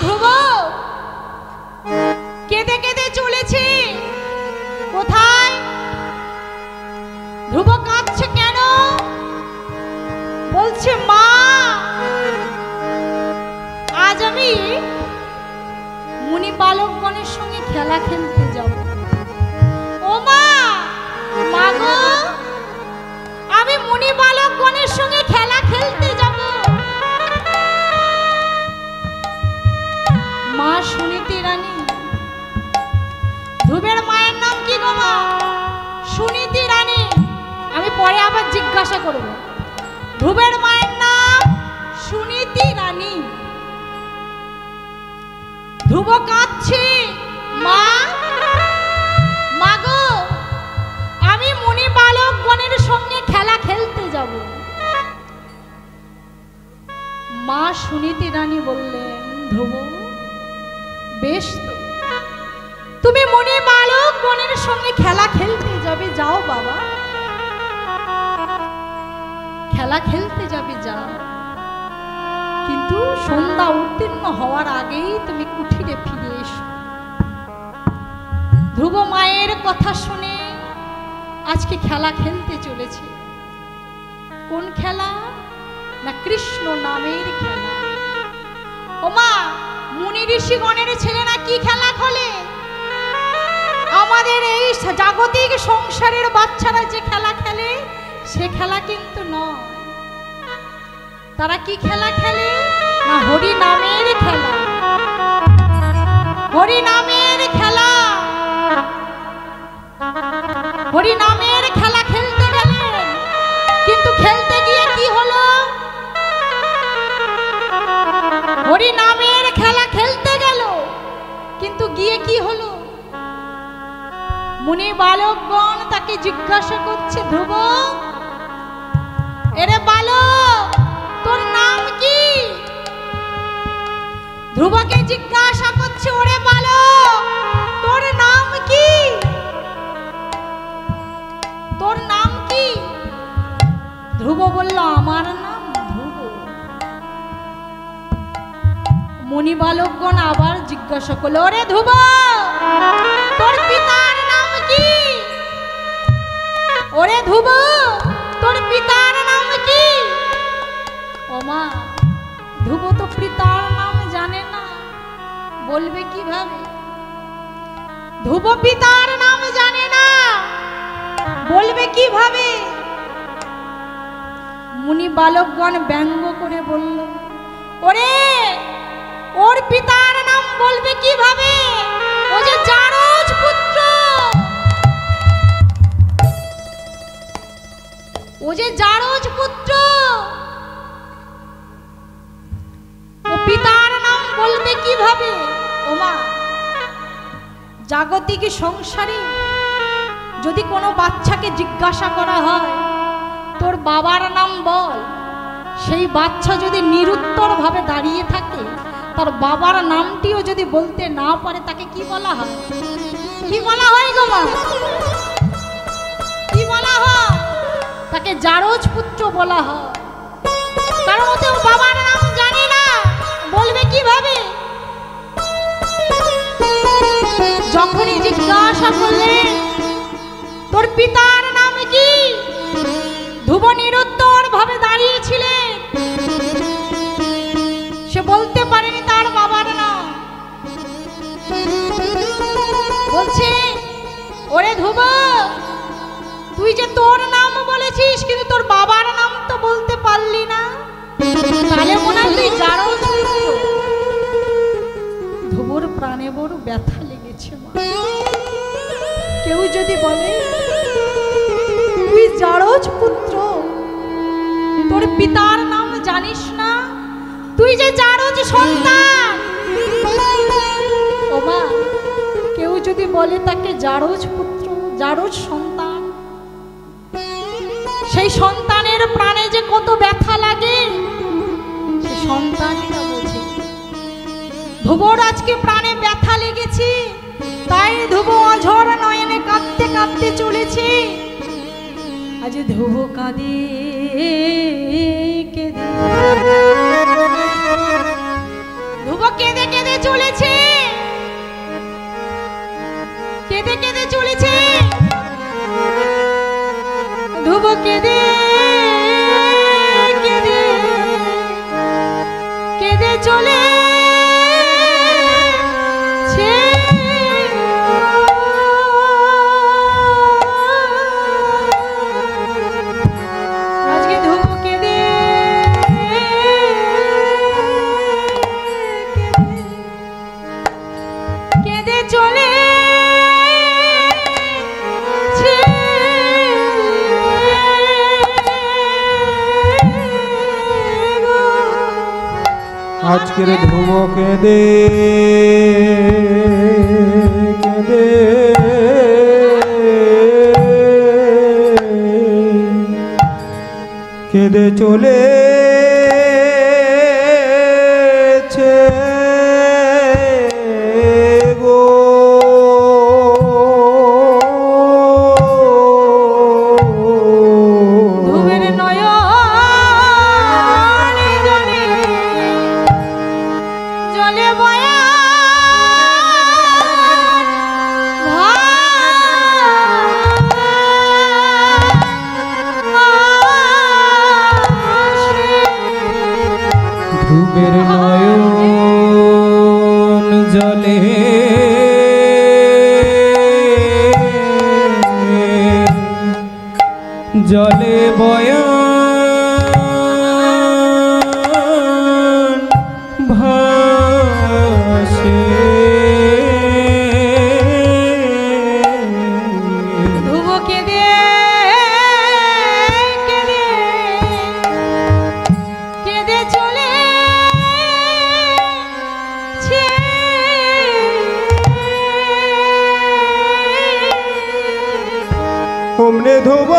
ধ্রুব কেঁদে কেঁদে চলেছে। কোথায়? ধ্রুব কাঁদছে কেন? বলছে মা আজ আমি মুনি বালকগণের সঙ্গে খেলা খেলতে যাব। ও মা, মা গো, আমি মুনি বালকগণের সঙ্গে খেলা খেলতে যাব। মা সুনীতি রানী। ধ্রুবের মায়ের নাম কি গো মা? সুনীতি রানী। আমি পরে আবার জিজ্ঞাসা করব। ধ্রুবের মায়ের নাম সুনীতি রানী। ধ্রুব কাঁদছে, মা, মা গো, আমি মুনি বালকগণের সঙ্গে খেলা খেলতে যাব। মা সুনীতি রানী বললেন, ধ্রুব বেশ তো, তুমি মুনি বালকগণের সঙ্গে খেলা খেলতে যাবে, যাও বাবা, খেলা খেলতে যাবে, যাও, কিন্তু সন্ধ্যা উত্তীর্ণ হওয়ার আগেই তুমি কুঠিরে ফিরে এসো। ধ্রুব মায়ের কথা শুনে আজকে খেলা খেলতে চলেছে। কোন খেলা? না কৃষ্ণ নামের খেলা। ও মা, মুনি ঋষিগণের ছেলেরা কি খেলা খেলে? আমাদের এই জাগতিক সংসারের বাচ্চারা যে খেলা খেলে সে খেলা কিন্তু নয়। তারা কি খেলা খেলে? না হরি নামের খেলা। হরি নামের খেলা। হরি নামের খেলা খেলতে গেলেন, কিন্তু খেলতে গিয়ে কি হলো? হরি নামের খেলা খেলতে গেল, কিন্তু গিয়ে কি হলো? মুনি বালকগণ তাকে জিজ্ঞাসা করছে, ধ্রুব, এরে বালক, তোর নাম কি? ধ্রুবকে জিজ্ঞাসা করছে, ওরে বালক, তোর নাম কি? তোর নাম কি? ধ্রুব বলল, আমার নাম ধ্রুব। মুনি বালকগণ আবার জিজ্ঞাসা করলো, ওরে ধ্রুব, তোর পিতার নাম কি? ওরে ধ্রুব, তোর পিতার নাম কি? ও মা, ধ্রুব তো পিতার নাম জানে না, বলবে কিভাবে? ধ্রুব পিতার নাম জানে না, বলবে কিভাবে? মুনি বালকগণ ব্যঙ্গ করে বলল, ওরে, ওর পিতার নাম বলবে কিভাবে? ও যে জারজ পুত্র, ও যে জারজ পুত্র, ও পিতার নাম বলবে কিভাবে? ও মা, জাগতিক সংসারে যদি কোনো বাচ্চাকে জিজ্ঞাসা করা হয় তোর বাবার নাম বল, সেই বাচ্চা যদি নিরুত্তর ভাবে দাঁড়িয়ে থাকে, তার বাবার নামটিও যদি বলতে না পারে, তাকে কি বলা হয়? কি বলা হয় গো মা? কি বলা হয়? তাকে জারজ পুত্র বলা হয়। কারণ ও তো বাবার নাম জানে না, বলবে কিভাবে? যখনই জিজ্ঞাসা করলেন তোর পিতার নাম কি, ধ্রুব নিরুত্তর ভাবে দাঁড়িয়েছিলেন, সে বলতে পারেনি তার বাবার নাম। বলছে, ওরে ধ্রুব, তুই যে তোর নাম বলেছিস, কিন্তু তোর বাবার নাম তো বলতে পারলি না, তাহলে মনে হয় তুই জারজ পুত্র। ধ্রুবর প্রাণে বড় ব্যথা লেগেছে মা। কেউ যদি বলে তুই জারজ পুত্র, তোর পিতার নাম জানিস না, তুই যে জারজ সন্তান। ও মা, কেউ যদি বলে তাকে জারজ পুত্র, জারজ সন্তান, সেই সন্তানের প্রাণে যে কত ব্যথা লাগে সে সন্তানই না বোঝে। ধ্রুবর আজকে প্রাণে ব্যথা লেগেছে, তাই ধ্রুব অঝর নয়নে কাঁদতে কাঁদতে চলেছে। আজ ধ্রুব কাঁদে কেঁদে, ধ্রুব কেঁদে কেঁদে কেঁদে কেঁদে চলেছে, ধ্রুব কেঁদে কেঁদে কেঁদে চলে আজকে ধ্রুব কেঁদে কেঁদে চলে আজকের ধ্রুব কেঁদে কেঁদে কেঁদে চলে গো ধ্রুবের নয়নে জলে জলে বয়া ধ্রুবের নয়ন জলে জলে বয়ান ভাসে ধ্রুব কেঁদে কেঁদে কেঁদে চলে অমনে ধ্রুব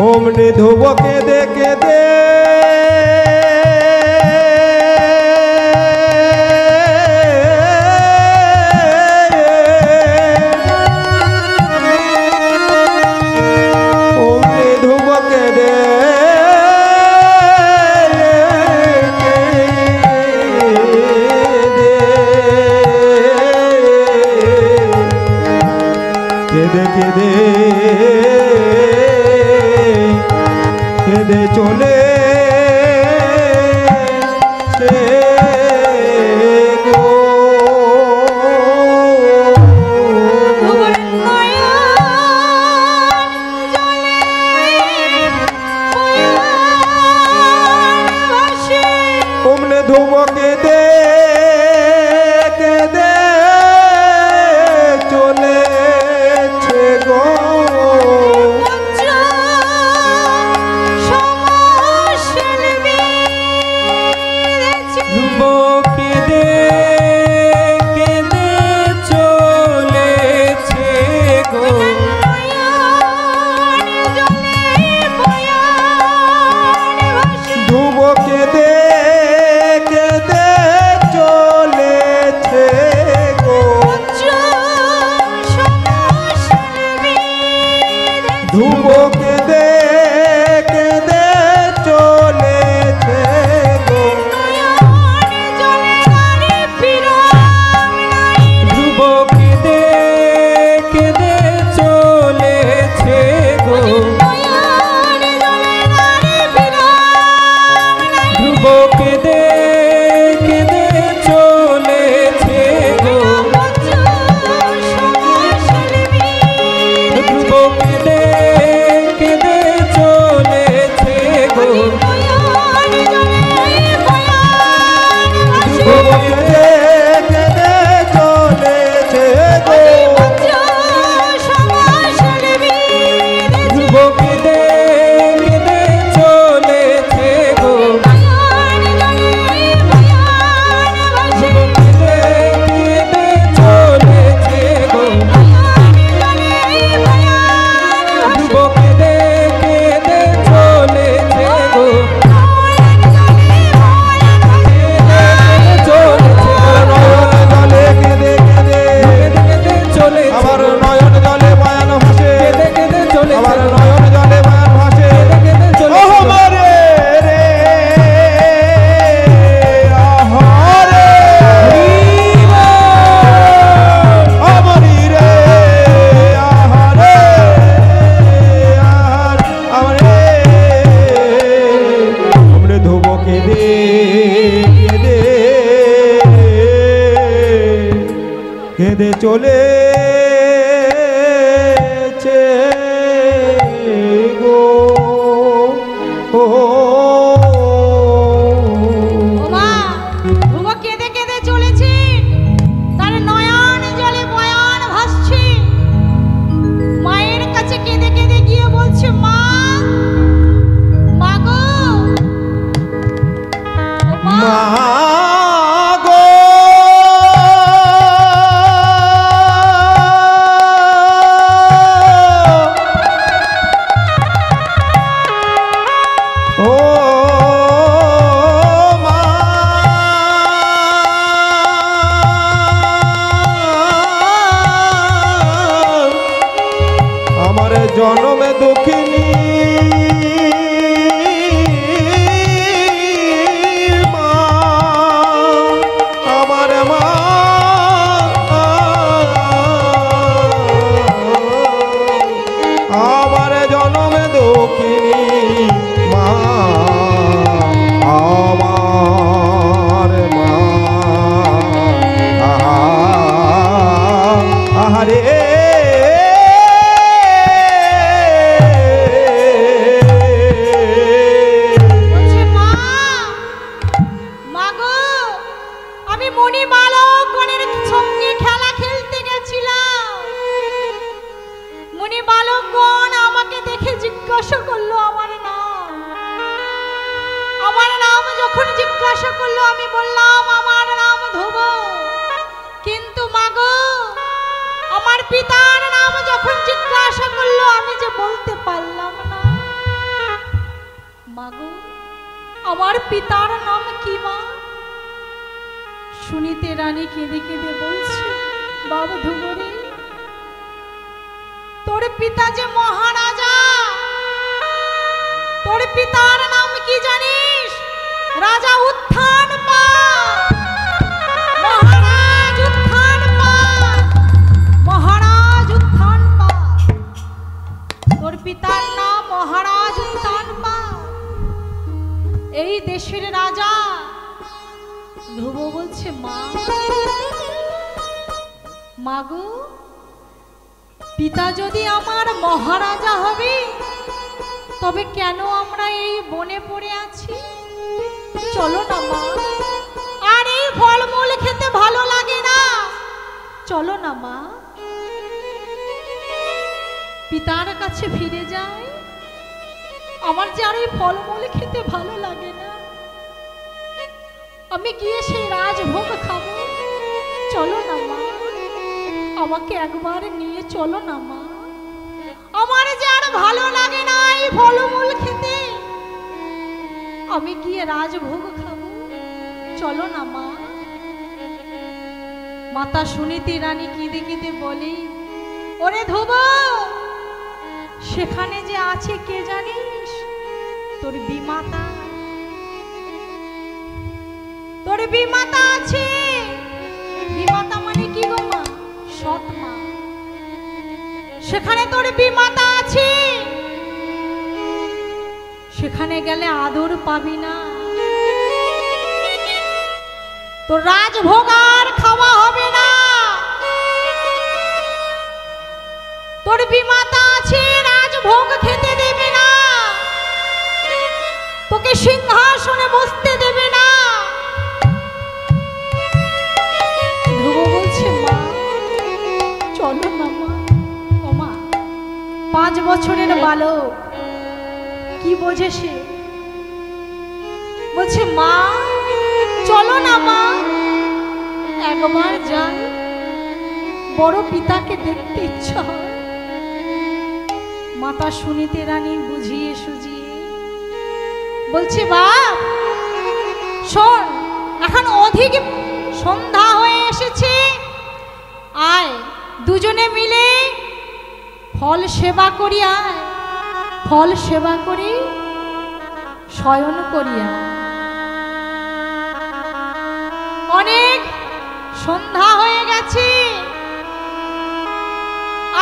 অমনে ধ্রুব কেঁদে কেঁদে অমনে ধ্রুব কেঁদে কেঁদে কেঁদে কেঁদে চলে গো ধ্রুবের নয়ন জলে বয়ান ভাসে অমনে ধ্রুব কেঁদে কেঁদে চলেছে গো বজ্র সমান গো ও মা ধ্রুব কেঁদে কেঁদে চলেছে, তার নয়ন জলে বয়ান ভাসছে। মায়ের কাছে কেঁদে কেঁদে গিয়ে বলছে, মা, মা গো, ও মা, মা গো ও মা আমার জনমে দুঃখিনী মা, আমার মা আমার জনমে দুঃখিনী মা, আমার মা আহারে বলছে, মা, মা গো, আমি মণি বালকগণের সঙ্গে খেলা খেলতে গেছিলাম। মণি বালকগণ আমাকে দেখে জিজ্ঞাসা করলো আমার নাম। আমার নাম যখন জিজ্ঞাসা করলো, আমি বললাম আমার নাম ধ্রুব। কিন্তু মা গো, আমার পিতার নাম যখন জিজ্ঞাসা করলো, আমি যে বলতে পারলাম না। মা গো, আমার পিতার নাম কি মা? শুনিতে রানী কেঁদে কেঁদে বলছে, বাবা ধ্রুব রে, তোর পিতা যে মহারাজা। তোর পিতার নাম কি জানিস? রাজা উত্থান পাত, মহারাজ উত্থান পাত, মহারাজ উত্থান পাত। তোর পিতার নাম মহারাজ উত্থান পাত, এই দেশের রাজা। ধ্রুব বলছে, মা, মা গো, পিতা যদি আমার মহারাজা হবে, তবে কেন আমরা এই বনে পড়ে আছি? চলো না মা, আর এই ফলমূল খেতে ভালো লাগে না। চলো না মা, পিতার কাছে ফিরে যাই। আমার যে আর এই ফলমূল খেতে ভালো লাগে না, আমি গিয়ে সেই রাজভোগ খাবো। চলো না মা, আমাকে একবার নিয়ে চলো না মা, আমার যে আর ভালো লাগে না এই ফলমূল খেতে। আমি গিয়ে রাজভোগ খাবো। চলো না মা। মাতা সুনীতি রানী কেঁদে কেঁদে বলে, ওরে ধ্রুব, সেখানে যে আছে কে জানিস? তোর বিমাতা। তোর বিমাতা আছে। বিমাতা মানে কি গো মা? সৎ মা। সেখানে তোর বিমাতা আছে, সেখানে গেলে আদর পাবি না। তোর রাজভোগ আর খাওয়া হবে না। তোর বিমাতা আছে, রাজভোগ খেতে দেবে না, তোকে সিংহাসনে বসতে দেবে না। ধ্রুব বলছে, মা চলো না মা। ও মা, 5 বছরের বালক, কি বোঝে সে? বলছে, মা চলো না মা, একবার যাই, বড় পিতাকে দেখতে ইচ্ছা হয়। মাতা সুনীতি রানী বুঝিয়ে সুঝিয়ে বলছে, বাপ শোন, এখন অধিক সন্ধ্যা হয়ে এসেছে, আয় দুজনে মিলে ফল সেবা করি। আয় ফল সেবা করি, শয়ন করিয়া। অনেক সন্ধ্যা হয়ে গেছে,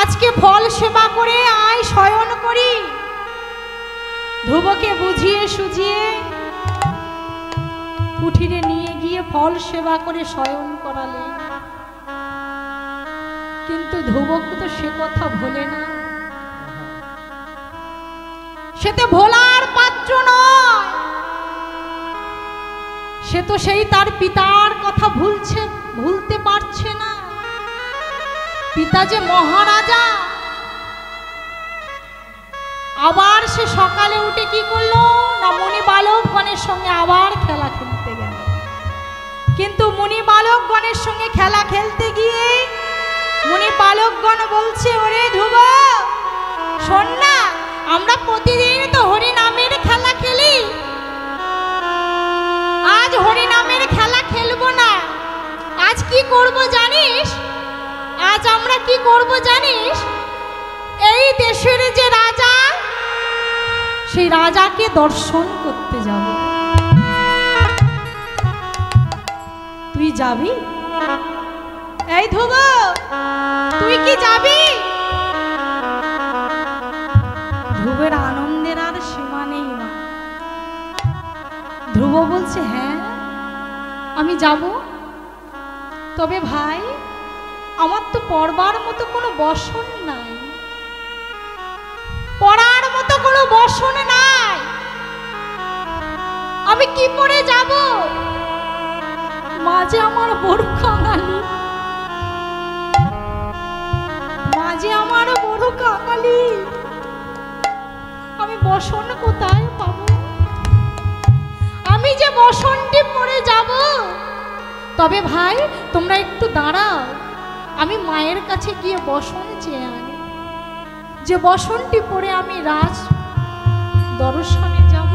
আজকে ফল সেবা করে আয় শয়ন করি। ধ্রুবকে বুঝিয়ে সুঝিয়ে কুঠিরে নিয়ে গিয়ে ফল সেবা করে শয়ন করালে। কিন্তু ধ্রুবক তো সে কথা ভোলে না, সে তো ভোলার পাত্র নয়। সে তো সেই তার পিতার কথা ভুলতে পারছে না। পিতা যে মহারাজা। আবার সে সকালে উঠে কি করলো না, মুনি বালকগণের সঙ্গে আবার খেলা খেলতে গেল। কিন্তু মুনি বালকগণের সঙ্গে খেলা খেলতে গিয়ে মুনি বালকগণ বলছে, ওরে ধ্রুব শোন না, আমরা প্রতিদিন তো হরি নামের খেলা খেলি, আজ হরি নামের খেলা খেলবো না। আজ কি করব জানিস? আজ আমরা কি করব জানিস? এই দেশের যে রাজা, সেই রাজাকে দর্শন করতে যাব। তুই যাবি? এই ধ্রুব, তুই কি যাবি? ধ্রুবের আনন্দের আর সীমা নেই। ধ্রুব বলছে, হ্যাঁ আমি যাব। তবে ভাই, আমার তো পড়বার মতো কোনো বসন নাই, পড়ার মতো কোনো বসন নাই, আমি কি পড়ে যাব? মাঝে আমার বড় কাঙালি, মাঝে আমার বড় কাঙালি, আমি বসন কোথায় পাবো? আমি যে বসনটি পড়ে যাব। তবে ভাই তোমরা একটু দাঁড়াও, আমি মায়ের কাছে গিয়ে বসন চেয়ে আনি, যে বসনটি পড়ে আমি রাজ দর্শনে যাব।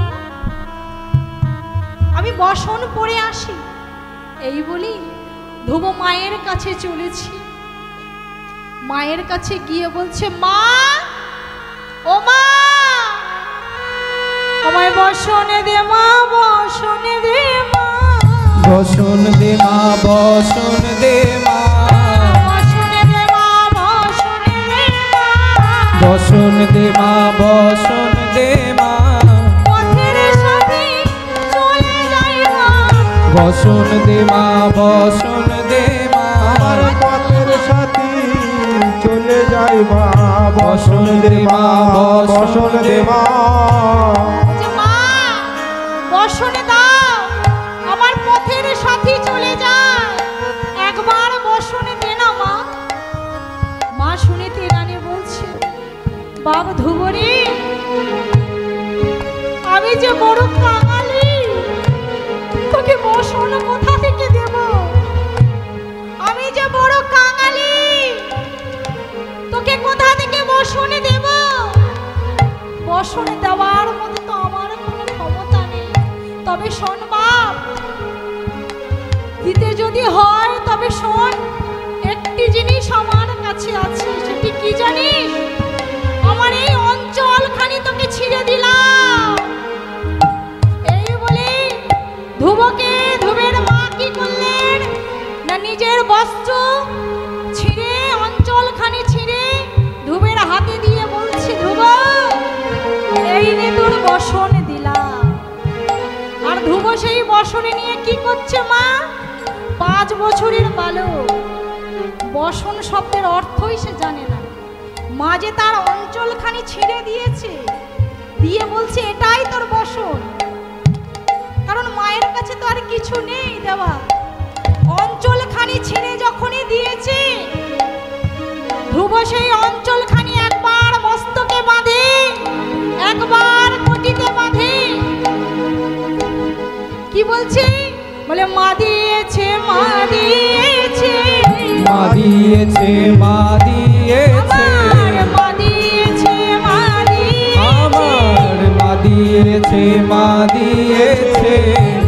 আমি বসন পড়ে আসি। এই বলি ধ্রুব মায়ের কাছে চলেছি। মায়ের কাছে গিয়ে বলছে, মা, ও মা, আমায় বসনে দে মা, বসনে দে মা, বসন দে মা, বসন দে মা, বসনে দে মা, বসনে দে মা, বসন দে মা, বসন দে মা, পথের সাথে চলে যাই মা, বসন দে মা, বসন দে মা, আমার পথের সাথী চলে যাই মা, বসন দে মা, বসন দে মা, মা বসনে দাও, আমার পথের সাথী চলে যায়, একবার বসনে দে না মা। মা শুনে তেরানি বলছে, বাবা ধ্রুবরে, আমি যে বড় কাঙালি, তোকে বসন কোথা থেকে দেব? আমি যে বড় কাঙালি, তোকে কোথা থেকে বসনে দেব? বসনে দেওয়ার মতো তো আমার কোনো ক্ষমতা নেই। তবে শোন বাপ, দিতে যদি হয় তবে শোন, একটি জিনিস আমার কাছে আছে। সেটি কি জানিস? আমার এই অঞ্চলখানি তোকে ছিঁড়ে দিলাম। এই বলে ধ্রুবের মা কি করলেন না, নিজের বস্ত্র ছিঁড়ে, অঞ্চলখানি ছিঁড়ে ধ্রুবের হাতে দিয়ে বলছে, ধ্রুব এই নে তোর বসন দিলাম। আর ধ্রুব সেই বসনে নিয়ে কি করছে মা? 5 বছরের বালক, বসন শব্দের অর্থই সে জানে না। মা যে তার অঞ্চলখানি ছিঁড়ে দিয়েছে, দিয়ে বলছে এটাই তোর বসন। কারণ মায়ের কাছে তো আর কিছু নেই দেওয়া। অঞ্চলখানি ছিঁড়ে যখনই দিয়েছে, ধ্রুব সেই অঞ্চলখানি একবার মস্তকে বাঁধে, একবার কটিতে বাঁধে। কি বলছে? বলে মা দিয়েছে, মা দিয়েছে, মা দিয়েছে, মা দিয়েছে, মা দিয়েছে, মা দিয়েছে, আমার মা দিয়েছে, মা দিয়েছে,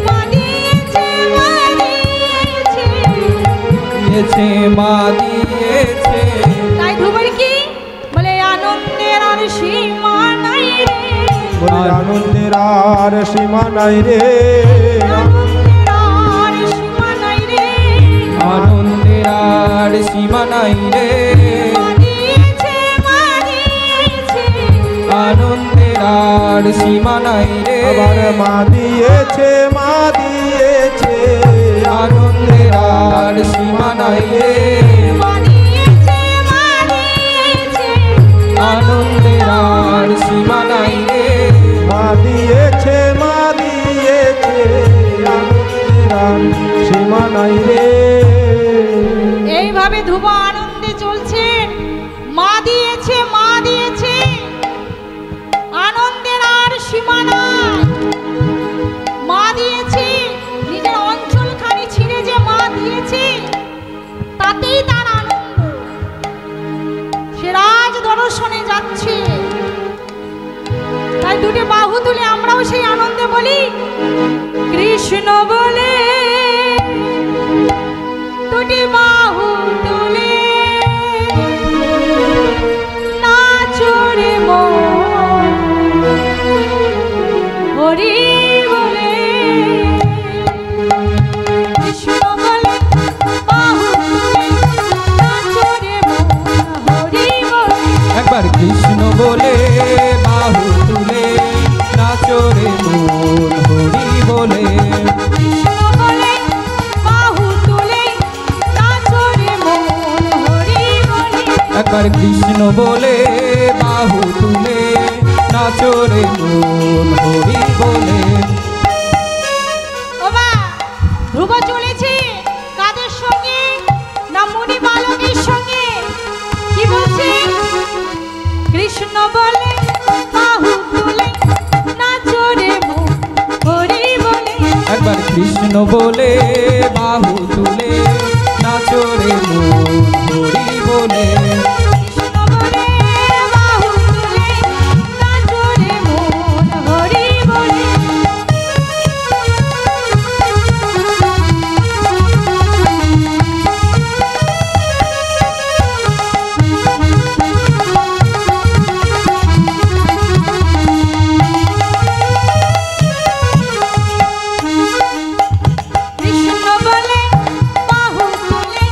মা দিয়েছে, মা দিয়েছে, দিয়েছে, মা দিয়েছে। তাই ধ্রুবের কি বলে? আনন্দের আর সীমা নাই রে, আনন্দের আর সীমা নাই রে, আনন্দের আর সীমা নাই রে, আনন্দের আর সীমা নাই রে, মা দিয়েছে, মা দিয়েছে, আনন্দের আর সীমা নাই রে, আবার মা দিয়েছে, মা দিয়েছে, আনন্দের আর সীমা নাই রে, মা দিয়েছে, দর্শনে যাচ্ছে, তাই দুটি বাহু তুলে আমরাও সেই আনন্দে বলি কৃষ্ণ বলে দুটি বাহু তুলে নাচো রে মন, হরি বলে কৃষ্ণ বলে বাহু তুলে নাচো রে মন, হরি বলে। একবার কৃষ্ণ বলে বাহু তুলে নাচো রে মন, হরি বলে। কৃষ্ণ বলে বাহু তুলে নাচো রে মন, হরি বলে। একবার কৃষ্ণ বলে বাহু তুলে নাচো রে মন, হরি বলে। ওমা ধ্রুব চলেছে কাদের সঙ্গে? না মুনি বালকের সঙ্গে। কি বলছে? কৃষ্ণ বলে বাহু তুলে নাচো রে মন, হরি বলে। একবার কৃষ্ণ বলে বাহু তুলে নাচো রে মন, হরি বলে। কৃষ্ণ বলে বাহু তুলে নাচো রে মন, হরি বলে। কৃষ্ণ বলে বাহু তুলে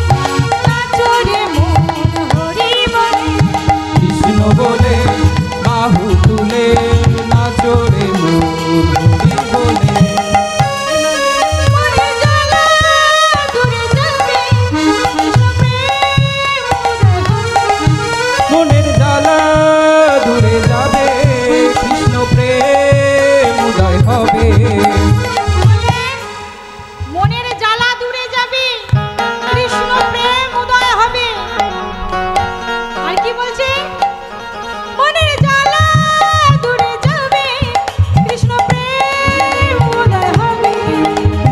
নাচো রে মন, হরি বলে। কৃষ্ণ বলে বাহু তুলে নাচো রে মন, হরি বলে। মনের জ্বালা দূরে যাবে, কৃষ্ণ প্রেম উদয় হবে। মনের জ্বালা দূরে যাবে, কৃষ্ণ প্রেম উদয় হবে। মনের জ্বালা দূরে যাবে, কৃষ্ণ প্রেম উদয় হবে। আর কি বলছে? মনের জ্বালা দূরে যাবে, কৃষ্ণ প্রেম উদয় হবে।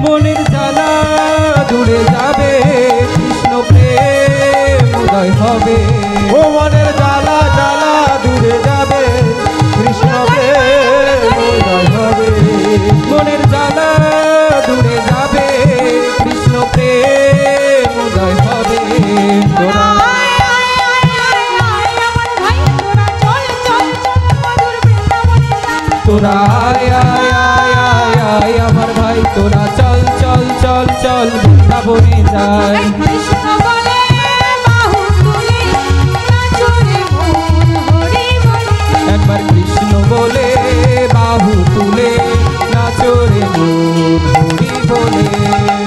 মনের জ্বালা দূরে যাবে, কৃষ্ণ প্রেম উদয় হবে। ও মনের জ্বালা জ্বালা দূরে যাবে, কৃষ্ণ প্রেম উদয় হবে। মনের জ্বালা দূরে যাবে, কৃষ্ণ প্রেম উদয় হবে। তোরা আয় আয় আয় আয় আয় আমার ভাই, তোরা চল চল চল মধুর বৃন্দাবনে যা। তোরা আয় আয় আয় আয় আয় আমার ভাই, তোরা চল চল চল চল বৃন্দাবনে যাই। কৃষ্ণ বলে বাহু তুলে নাচো রে মন, হরি বলে। একবার কৃষ্ণ বলে বাহু তুলে নাচো রে মন, হরি বলে।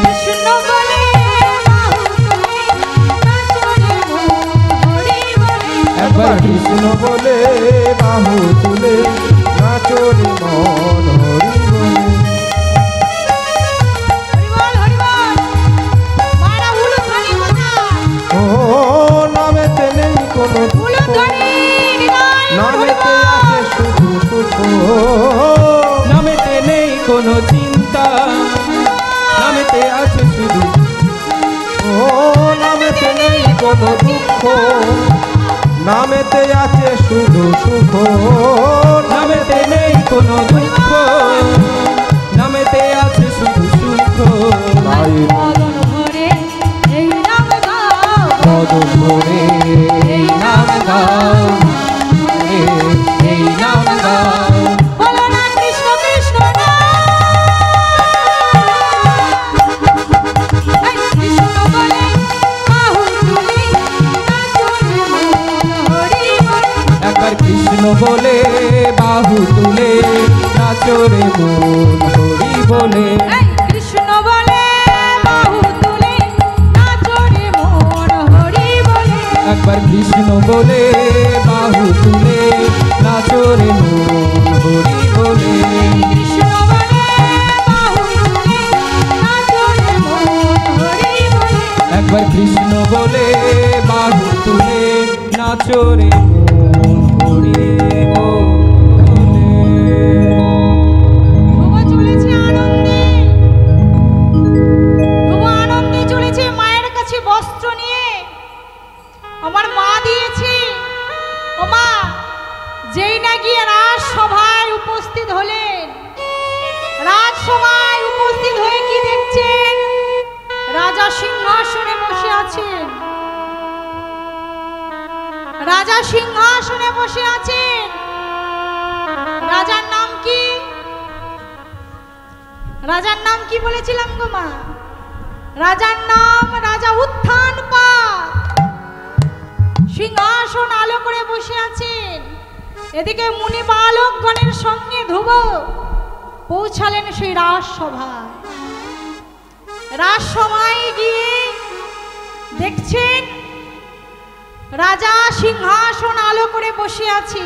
কৃষ্ণ বলে বাহু তুলে নাচো রে মন, হরি বলে। একবার কৃষ্ণ বলে বাহু তুলে নাচো রে মন, হরি বলে। হরি বল, হরি বল। মারা হুলু ধ্বনি কোথায়? ও নামেতে নেই কোনো হুলু ধ্বনি নিবাই, হরি নামেতে বল। আছে শুধু সুখ, নামেতে নেই কোনো চিন্তা, নামেতে আছে শুধু। ও নামেতে নেই কোনো দুঃখ, নামেতে আছে শুধু সুখ। নামেতে নেই কোনো দুঃখ, নামেতে আছে শুধু সুখ। তাই মদন ভরে এই নাম গাও, বদন ভরে এই নাম গাও, এই নাম গাও। বলো না কৃষ্ণ কৃষ্ণ না। এই কৃষ্ণ বলে বাহু তুলে নাচো রে মন, হরি বলে। একবার কৃষ্ণ বলে বাহু তুলে নাচো রে মন, হরি বলে। এই কৃষ্ণ বলে বাহু তুলে নাচো রে মন, হরি বলে। একবার কৃষ্ণ বলে বাহু তুলে নাচো রে মন, হরি বলে। কৃষ্ণ বলে বাহু তুলে নাচো রে মন, হরি বলে। একবার কৃষ্ণ বলে বাহু তুলে নাচো রে মন, হরি বলে। ধ্রুব চলেছে আনন্দে, ধ্রুব আনন্দে চলেছে মায়ের কাছে বস্ত্র নিয়ে। আমার মা দিয়েছে। ও মা, আছেন, রাজা সিংহাসনে বসে আছেন। রাজার নাম কি? রাজার নাম কি বলেছিলাম গো মা? রাজার নাম রাজা উত্থানপাদ। সিংহাসন আলো করে বসে আছেন। এদিকে মুনি বালকগণের সঙ্গে ধ্রুব পৌঁছালেন সেই রাজসভায়। রাজসভায় গিয়ে দেখছেন রাজা সিংহাসন আলো করে বসে আছে।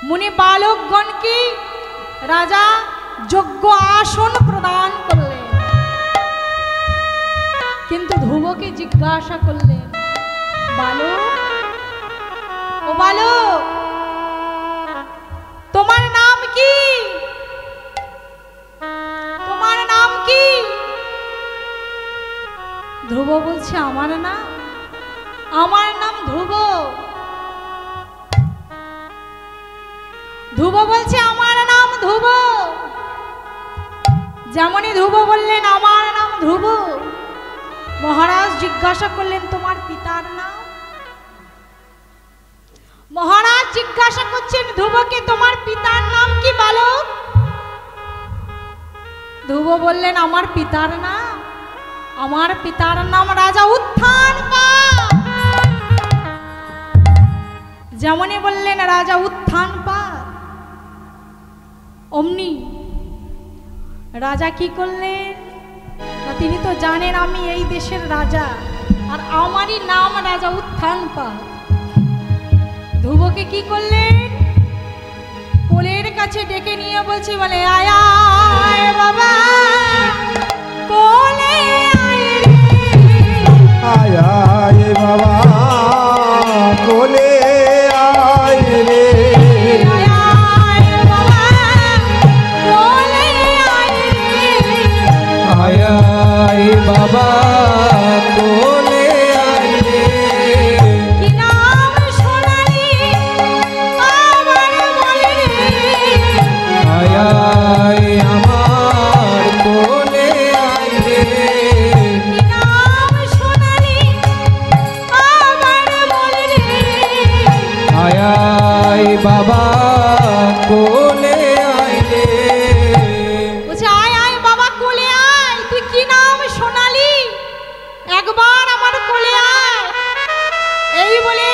মুনি বালকগণকে রাজা যোগ্য আসন প্রদান করলেন, কিন্তু ধ্রুবকে জিজ্ঞাসা করলেন, বালক, ও বালক, তোমার নাম কি? তোমার নাম কি? ধ্রুব বলছে, আমার নাম ধ্রুব। ধ্রুব বলছে, আমার নাম ধ্রুব। যেমনই ধ্রুব বললেন আমার নাম ধ্রুব, মহারাজ জিজ্ঞাসা করলেন, তোমার পিতার নাম? মহারাজ জিজ্ঞাসা করছেন ধ্রুবকে, তোমার পিতার নাম কি বালক? ধ্রুব বললেন, আমার পিতার নাম রাজা উত্থানপাদ। যেমনই বললেন রাজা উত্থানপাদ, অমনি রাজা কি করলেন? তিনি তো জানেন আমি এই দেশের রাজা, আর আমারই নাম রাজা উত্থানপাদ। ধ্রুবকে কি করলেন? কোলের কাছে ডেকে নিয়ে বলছে, বলে আয় আয় বাবা, কোলে আয় রে, আয় আয় বাবা, কোলে আয় রে, আয় আয় বাবা, কোলে আয় রে, আয় আয় বাবা, কোলে আয় রে। কি নাম সোনালি আবার বলে রে, আয় আয় আমার কোলে আয় রে, কি নাম সোনালি আবার বলে রে। আয় আয় বাবা, কোলে আয় রে। বলছে আয় আয় বাবা, কোলে আয়। তুই কি নাম সোনালি? একবার আমার কোলে আয়। এই বলে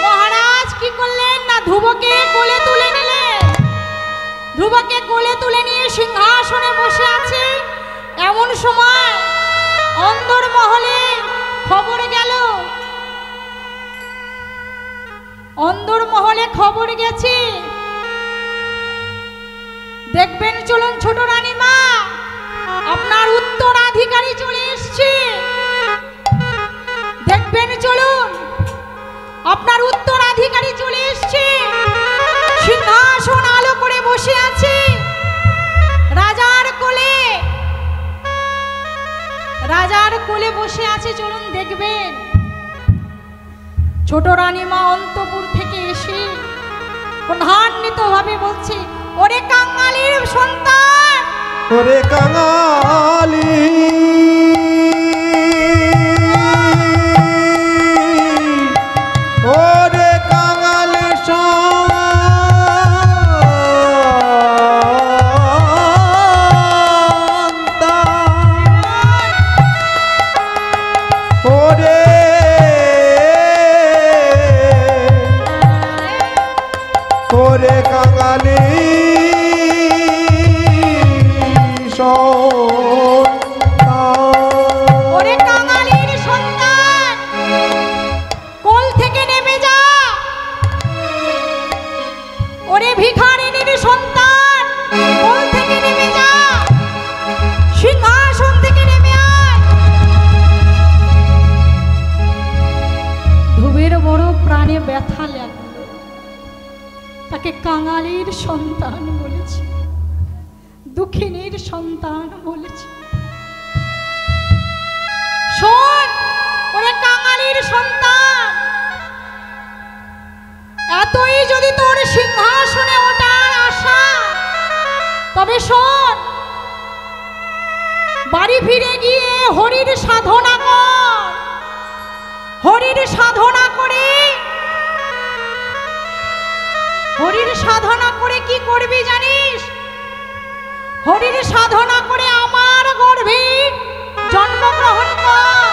মহারাজ কি করলেন না, ধ্রুবকে কোলে তুলে নিলেন। ধ্রুবকে কোলে তুলে নিয়ে সিংহাসনে বসে আছে। এমন সময় অন্দর মহলে খবর গেল, অন্দর মহলে খবর গেছে, দেখবেন চলুন ছোট রানীমা, আপনার উত্তরাধিকারী চলে এসছে। দেখবেন চলুন, আপনার উত্তরাধিকারী চলে এসছে। সিংহাসন আলো করে বসে আছে রাজার কোলে, রাজার কোলে বসে আছে, চলুন দেখবেন। ছোট রানীমা অন্তপুর থেকে এসে প্রধান্বিত ভাবে বলছে, ওরে কাঙালির সন্তান, ওরে কাঙালি, ওরে কাঙাল সন্তান, ওরে ওরে কাঙালি ওরে কাঙালির সন্তান, কোল থেকে নেমে যা। ওরে ভিখারিনীর সন্তান, কোল থেকে নেমে যা, সিংহাসন থেকে নেমে আয়। ধ্রুবের বড় প্রাণে ব্যথা লাগলো, তাকে কাঙালির সন্তান বলেছে, দুঃখিনীর সন্তান বলেছে। শোন ওরে কাঙালির সন্তান, এতই যদি তোর সিংহাসনে ওঠার আশা, তবে শোন, বাড়ি ফিরে গিয়ে হরির সাধনা কর। হরির সাধনা করে, হরির সাধনা করে কি করবি জানিস? হরির সাধনা করে আমার গর্ভে জন্মগ্রহণ কর।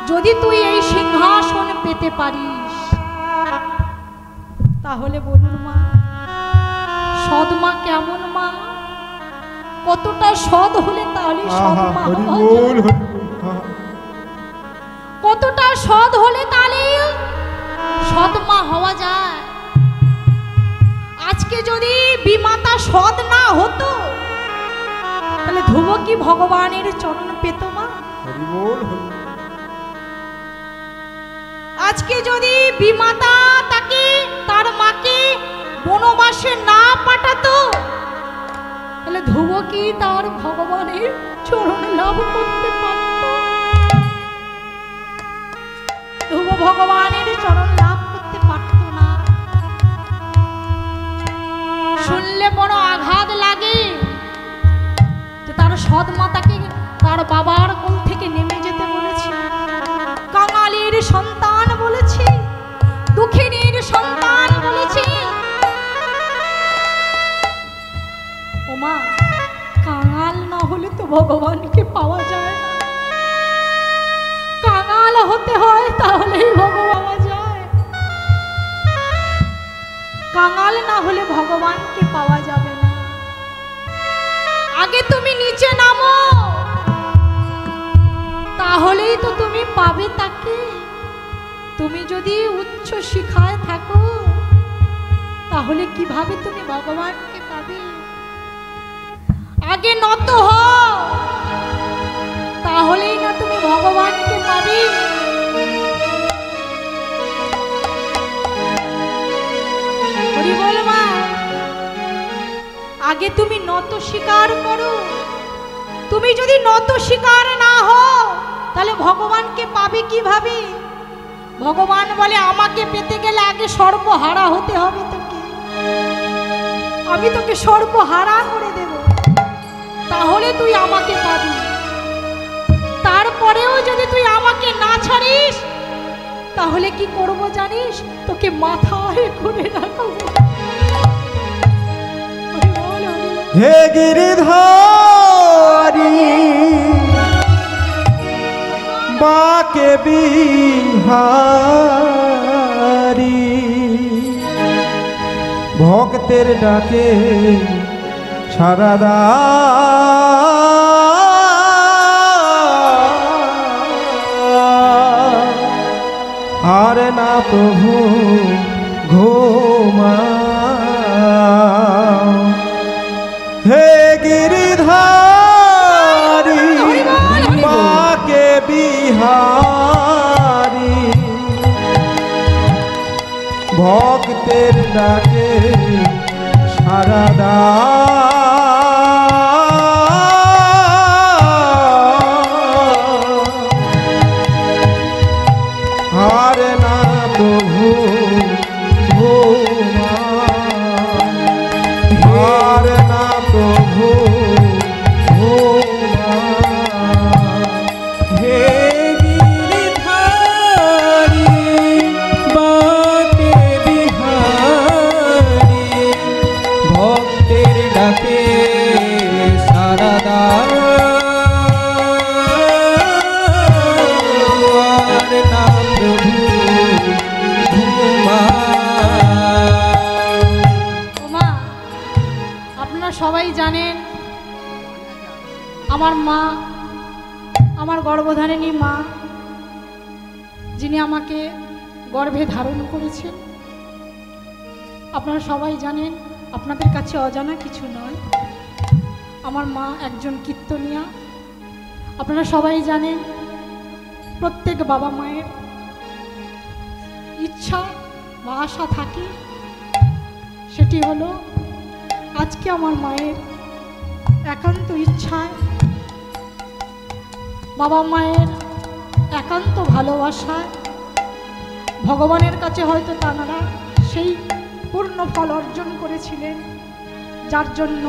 যদি তুই এই সিংহাসন পেতে পারিস, তাহলে বলুন মা, সৎ মা কেমন মা? কতটা সৎ হলে তাহলে সৎ মা হওয়া যায়? কতটা সৎ হলে তাহলে সৎ মা হওয়া যায়? আজকে যদি বিমাতা সৎ না হতো, তাহলে ধ্রুব কি ভগবানের চরণ পেত মা? আজকে যদি বিমাতা তাকে, তার মাকে বনবাসে না পাঠাতো, তাহলে ধ্রুব কি তার ভগবানের চরণ লাভ করতে পারত? ধ্রুব ভগবানের চরণ লাভ করতে পারত না। শুনলে বড় আঘাত লাগে যে তার সৎ মাতাকে তার বাবার কোল থেকে নেমে যেতে বলেছে, কাঙালির সন্তান বলেছে, দুঃখিনীর সন্তান বলেছে। ও মা, কাঙাল না হলে তো ভগবানকে পাওয়া যায় না। কাঙাল হতে হয়, তাহলেই ভগবান পাওয়া যায়। কাঙাল না হলে ভগবানকে পাওয়া যাবে না। আগে তুমি নিচে নামো, তাহলেই তো তুমি পাবে তাকে। তুমি যদি উচ্চ শিখায় থাকো, তাহলে কিভাবে তুমি ভগবানকে পাবে? আগে নত হও, তাহলেই না তুমি ভগবানকে পাবে। হরি বল মা, আগে তুমি নত স্বীকার করো। তুমি যদি নত স্বীকার না হও, তাহলে ভগবানকে পাবে কিভাবে? ভগবান বলে আমাকে পেতে গেলে আগে সর্বহারা হতে হবে তোকে। আমি তোকে সর্বহারা করে দেব, তাহলে তুই আমাকে পাবি। তারপরেও যদি তুই আমাকে না ছাড়িস, তাহলে কি করব জানিস? তোকে মাথায় করে রাখবো। হে গিরিধারী বাকে বিহারী, ভক্তের ডাকে সাড়া দাও, আর না প্রভু ঘুমাও। হে গিরিধারী বাকে বিহারী, ভক্তের ডাকে সাড়া দাও, আর না প্রভু ঘুমাও, আর না প্রভু ঘুমাও। হে গিরিধারী বাকে বিহারী, ভক্তের ডাকে সাড়া দাও, আর না প্রভু ঘুমাও। মা, আপনারা সবাই জানেন আমার মা, আমার গর্ভধারিণী মা, যিনি আমাকে গর্ভে ধারণ করেছেন। আপনারা সবাই জানেন, আপনাদের কাছে অজানা কিছু নয়, আমার মা একজন কীর্তনিয়া। আপনারা সবাই জানেন প্রত্যেক বাবা মায়ের ইচ্ছা বা আশা থাকে, সেটি হলো আজকে আমার মায়ের একান্ত ইচ্ছায়, বাবা মায়ের একান্ত ভালোবাসায় ভগবানের কাছে হয়তো তাঁরা সেই পূর্ণ ফল অর্জন করেছিলেন, যার জন্য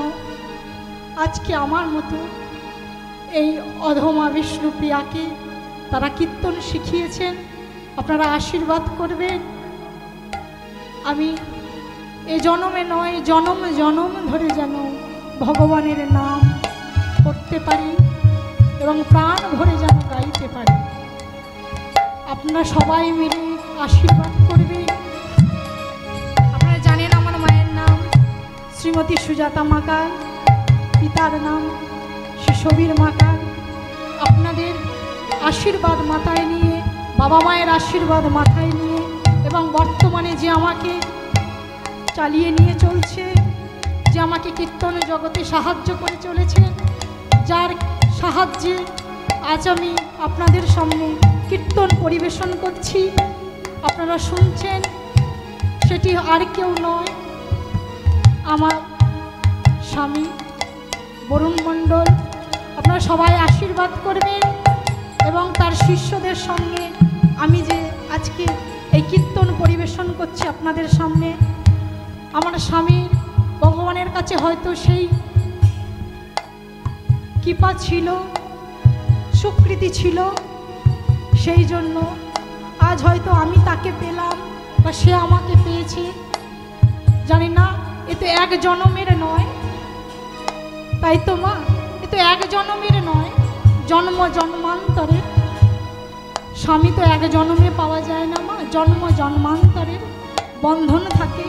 আজকে আমার মতো এই অধমা বিষ্ণুপ্রিয়াকে তারা কীর্তন শিখিয়েছেন, আপনারা আশীর্বাদ করবেন। আমি এ জনমে নয়, জনম জনম ধরে যেন ভগবানের নাম করতে পারি এবং প্রাণ ভরে যেন গাইতে পারি। আপনারা সবাই মিলে আশীর্বাদ করবেন। আপনারা জানেন আমার মায়ের নাম শ্রীমতী সুজাতা মাকার, পিতার নাম শ্রী সবীর মাকার। আপনাদের আশীর্বাদ মাথায় নিয়ে, বাবা মায়ের আশীর্বাদ মাথায় নিয়ে, এবং বর্তমানে যে আমাকে চালিয়ে নিয়ে চলছে, যে আমাকে কীর্তন জগতে সাহায্য করে চলেছে, যার সাহায্যে আজ আমি আপনাদের সামনে কীর্তন পরিবেশন করছি, আপনারা শুনছেন, সেটি আর কেউ নয়, আমার স্বামী বরুণ মণ্ডল। আপনারা সবাই আশীর্বাদ করবেন এবং তার শিষ্যদের সঙ্গে আমি যে আজকে এই কীর্তন পরিবেশন করছি আপনাদের সামনে, আমার স্বামীর ভগবানের কাছে হয়তো সেই কৃপা ছিল, স্বীকৃতি ছিল, সেই জন্য আজ হয়তো আমি তাকে পেলাম বা সে আমাকে পেয়েছে, জানি না। এ তো এক জনমের নয়, তাই তো মা? এ তো এক জনমের নয়, জন্ম জন্মান্তরের। স্বামী তো এক জন্মে পাওয়া যায় না মা, জন্ম জন্মান্তরের বন্ধন থাকে।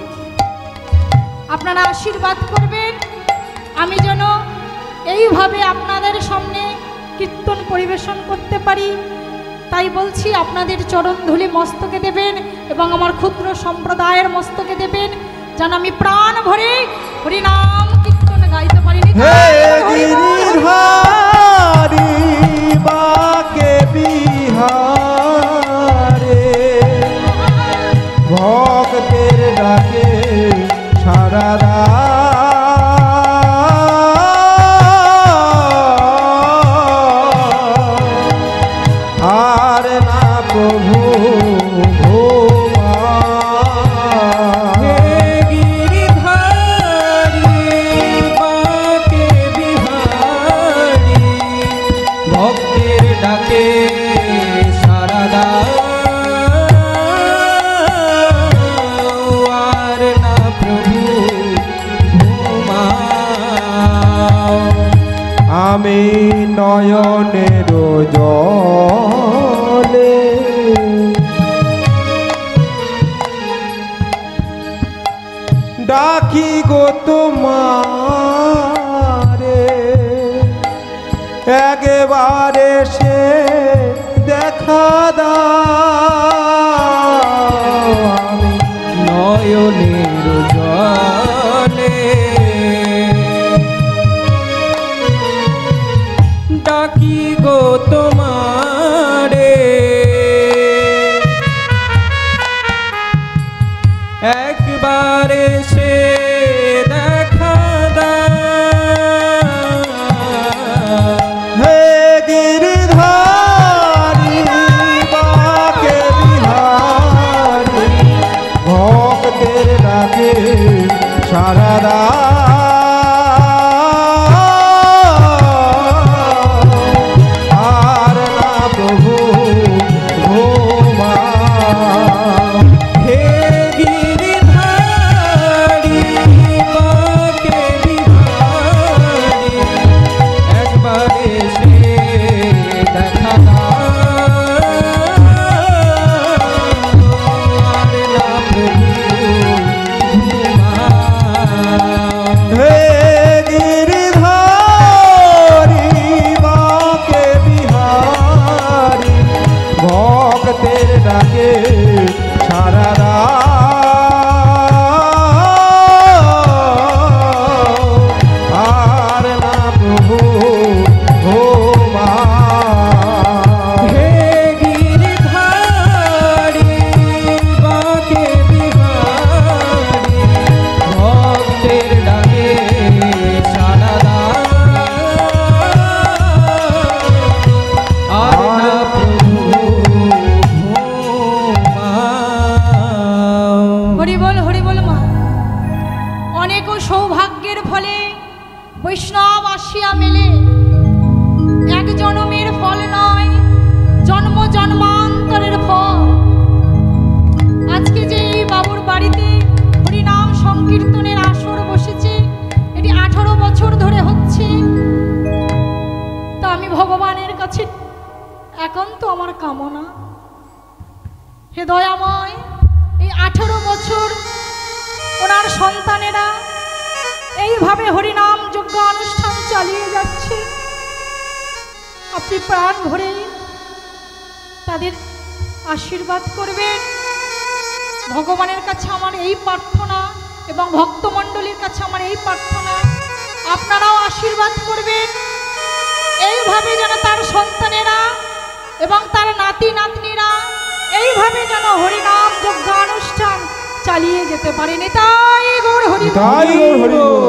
আপনারা আশীর্বাদ করবেন আমি যেন এইভাবে আপনাদের সামনে কীর্তন পরিবেশন করতে পারি। তাই বলছি, আপনাদের চরণ ধুলি মস্তকে দেবেন এবং আমার ক্ষুদ্র সম্প্রদায়ের মস্তকে দেবেন, যেন আমি প্রাণ ভরে হরিনাম কীর্তন গাইতে পারি। ভক্তের ডাকে সারা আর না প্রভু ভক্তের ডাকে সারা আর না প্রভু ঘুমাও। আমি নয়নের জলে ডাকি গো তোমারে, একবারে সে দেখা দাও। আমি নয়নের জলে ডাকি গো তোমারে, একবারে সে দেখা দাও। হে গিরিধারী কামনা। হে দয়াময়, এই 18 বছর ওনার সন্তানেরা এইভাবে হরিনাম যজ্ঞ অনুষ্ঠান চালিয়ে যাচ্ছে। আপনি প্রাণ ভরে তাদের আশীর্বাদ করবেন। ভগবানের কাছে আমার এই প্রার্থনা এবং ভক্তমণ্ডলীর কাছে আমার এই প্রার্থনা, আপনারাও আশীর্বাদ করবেন। এইভাবে যেন তার সন্তানেরা এবং তার নাতি নাতনিরা এইভাবে যেন হরিনাম যজ্ঞ অনুষ্ঠান চালিয়ে যেতে পারে। নিতাই গৌর হরি বল। তাই গৌর হরি বল।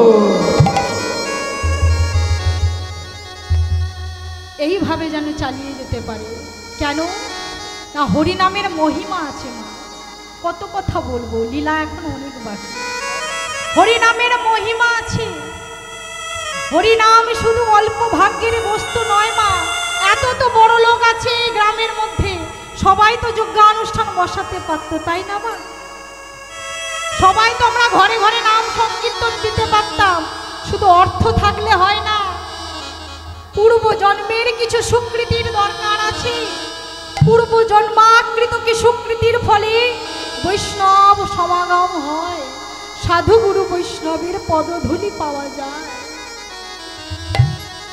এইভাবে যেন চালিয়ে যেতে পারে। কেন না, হরিনামের মহিমা আছে মা। কত কথা বলবো, লীলা এখন অনেক বাকি। হরিনামের মহিমা আছে। হরিনাম শুধু অল্প ভাগ্যের বস্তু নয় মা। এত তো বড় লোক আছে এই গ্রামের মধ্যে, সবাই তো যজ্ঞ অনুষ্ঠান বসাতে পারতো, তাই না মা? সবাই তো আমরা ঘরে ঘরে নাম সংকীর্তন দিতে পারতাম। শুধু অর্থ থাকলে হয় না, পূর্ব জন্মের কিছু সুকৃতির দরকার আছে। পূর্ব জন্মাকৃত কি সুকৃতির ফলে বৈষ্ণব সমাগম হয়, সাধু গুরু বৈষ্ণবের পদধূলি পাওয়া যায়।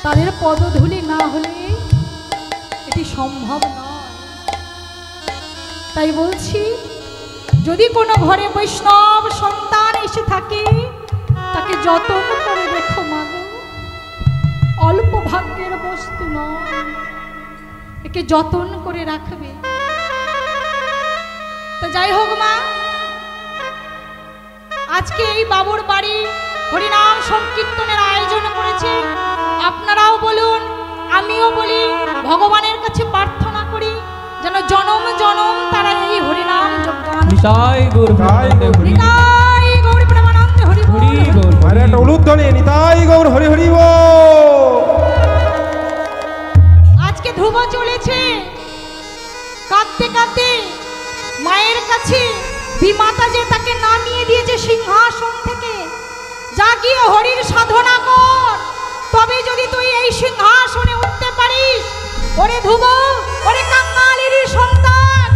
তাদের পদধূলি না হলে এটি সম্ভব নয়। তাই বলছি, যদি কোনো ঘরে বৈষ্ণব সন্তান এসে থাকে, তাকে যত্ন করে রেখো মাগো। অল্প ভাগ্যের বস্তু নয়, একে যত্ন করে রাখবে। তো যাই হোক মা, আজকে এই বাবুর বাড়ি হরিনাম সংকীর্তনের আয়োজন করেছে। আপনারাও বলুন, আমিও বলি, ভগবানের কাছে প্রার্থনা করি যেন জনম জনম তারা এই হরিনাম যজ্ঞ নিতাই গৌর প্রেমানন্দে হরি নিতাই গৌর প্রেমানন্দে হরি বল। হরি বল। আরে একটা উলুধ্বনি, নিতাই গৌর হরি হরি বল। আজকে ধ্রুব চলেছে কাঁদতে কাঁদতে মায়ের কাছে। বিমাতা যে তাকে নামিয়ে দিয়েছে সিংহাসন থেকে, যা গিয়ে হরির সাধনা কর, তবে যদি তুই এই সিংহাসনে উঠতে পারিস। ওরে ধ্রুব, ওরে কাঙালির সন্তান,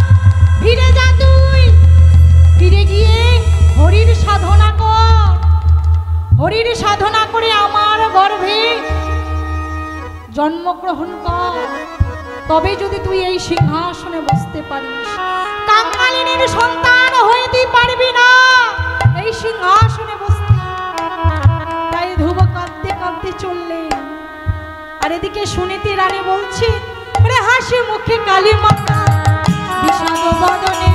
ফিরে যা তুই। ফিরে গিয়ে হরির সাধনা কর। হরির সাধনা করে আমার গর্ভে জন্মগ্রহণ কর, তবে যদি তুই এই সিংহাসনে বসতে পারিস। কাঙালিনীর সন্তান হইতে পারবি না এই সিংহাসনে বসতে। তাই ধ্রুব কাঁদতে কাঁদতে চললেন। আর এদিকে সুনীতি রানী বলছে, আরে হাসি মুখে কালী মাতা বিষাদ বদনে।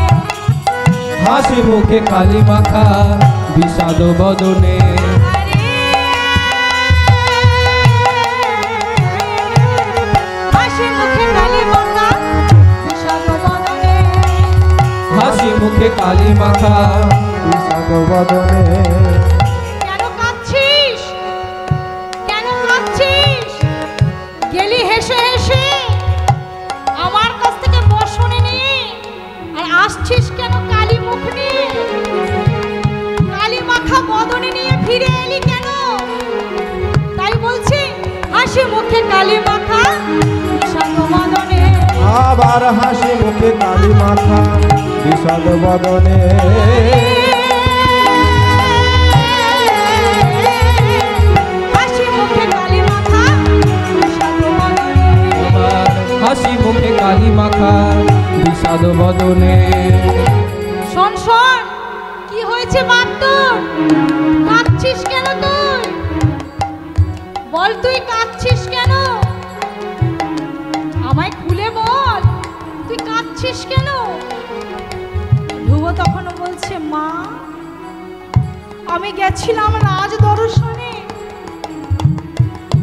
হাসি মুখে কালী মাখা বিষাদ বদনে। হাসি মুখে কালী মাতা বিষাদ বদনে। হাসি মুখে কালী মাখা বিষাদ বদনে। কেন কাঁদছিস? কেন কাঁদছিস? গেলি হেসে হেসে আমার কাছ থেকে বসনে নিয়ে, আর আসছিস কেন কালী মুখ নিয়ে? কালী মাখা বদনে নিয়ে ফিরে এলি কেন? তাই বলছি, হাসি মুখে কালী মাখা বিষাদ বদনে। আবার হাসি মুখে কালী মাথা বিষাদ বদনে। হাসি মুখে কালী মাখা বিষাদ বদনে। আবার হাসি মুখে কালী মাখা বিষাদ বদনে। শোন শোন, কি হয়েছে বাপ তোর? কাঁদছিস কেন তুই? বল, তুই কাঁদছিস কেন? আমায় খুলে বল, তুই কাঁদছিস কেন? ধ্রুব তখন বলছে, মা, আমি গেছিলাম রাজ দর্শনে।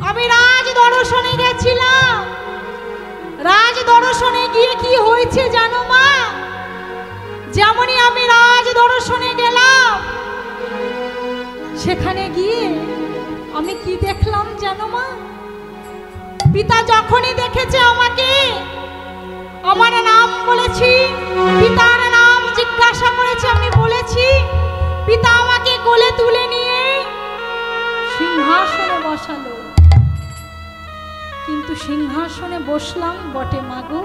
আমি রাজ দর্শনে গেছিলাম। রাজ দর্শনে গিয়ে কি হয়েছে জানো মা? যেমনই আমি রাজ দর্শনে গেলাম, সেখানে গিয়ে আমি কি দেখলাম জানো মা? পিতা যখনই দেখেছে আমাকে, আমার নাম বলেছি, পিতার নাম জিজ্ঞাসা করেছে, আমি বলেছি, পিতা আমাকে কোলে তুলে নিয়ে সিংহাসনে বসালো। কিন্তু সিংহাসনে বসলাম বটে মাগো,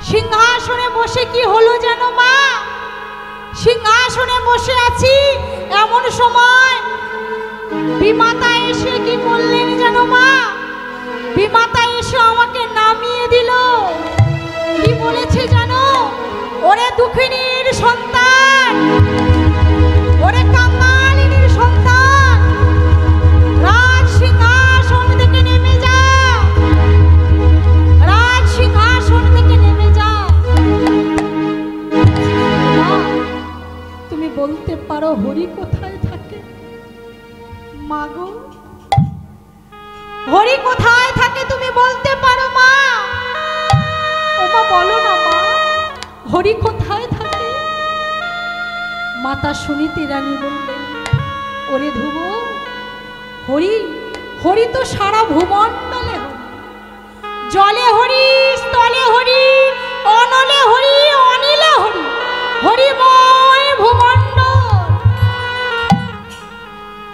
সিংহাসনে বসে কি হলো জানো মা? সিংহাসনে বসে আছি, এমন সময় বিমাতা এসে কি করলেন জানো মা? বিমাতা এসে আমাকে নামিয়ে দিল। কি বলেছে জানো? ওরে দুঃখিনীর সন্তান, ওরে কাঙালিনীর সন্তান, রাজ সিংহাসন থেকে নেমে যা, রাজ সিংহাসন থেকে নেমে যা। মা, তুমি বলতে পারো হরি কোথায় থাকে? মা গো, হরি কোথায় থাকে তুমি বলতে পারো মা? ও মা, বলো না মা, হরি কোথায় থাকে? মাতা সুনীতি রানী বললেন, ওরে ধ্রুব, হরি হরি তো সারা ভূমণ্ডলে হরি, জলে হরি, স্থলে হরি, অনলে হরি, অনিলে হরি, হরিময় ভূমণ্ডল,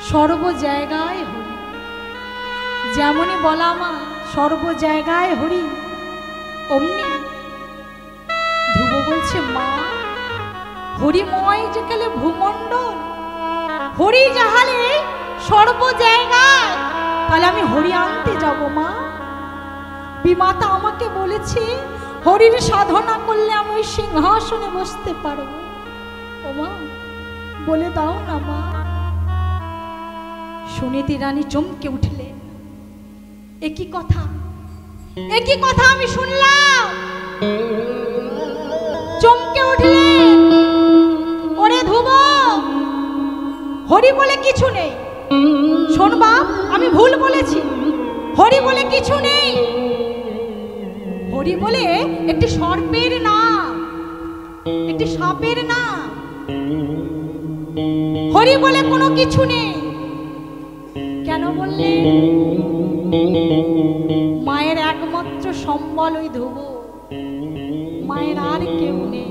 সর্ব জায়গায় হরি। যেমনই বলা মা, সর্ব জায়গায় হরি, অমনি ধ্রুব বলছে, মা হরিময় যেখানে ভূমণ্ডল, হরি যাহালে সর্ব জায়গায়, তাহলে আমি হরি আনতে যাব মা। বিমাতা আমাকে বলেছে হরির সাধনা করলে আমি ওই সিংহাসনে বসতে পারবো। ও মা, বলে দাও না মা। সুনীতি রানী চমকে উঠলেন, একই কথা, একই কথা আমি শুনলাম। চমকে উঠলেন, ওরে ধ্রুব, হরি বলে কিছু নেই। শোন বাপ, আমি ভুল বলেছি, হরি বলে কিছু নেই। হরি বলে একটি সর্পের নাম, একটি সাপের নাম। হরি বলে কোনো কিছু নেই। কেন বললেন? মায়ের একমাত্র সম্বল ওই ধ্রুব, মায়ের আর কেউ নেই।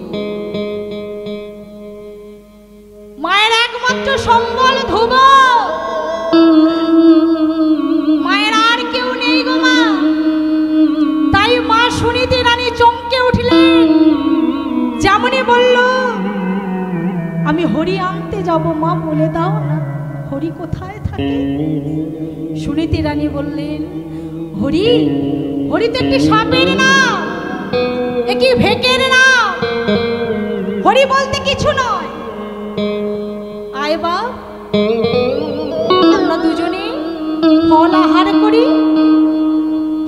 মায়ের একমাত্র সম্বল ধ্রুব, মায়ের আর কেউ নেই গো মা। তাই মা সুনীতি রানী চমকে উঠলেন। যেমনই বলল, আমি হরি আনতে যাব মা, বলে দাও না হরি কোথায় থাকে। সুনীতি রানী বললেন, হরি হরি তো একটি সাপের নাম, একটি ভেকের নাম, হরি বলতে কিছু নয়। আয় বাপ, আমরা দুজনে ফল আহার করি,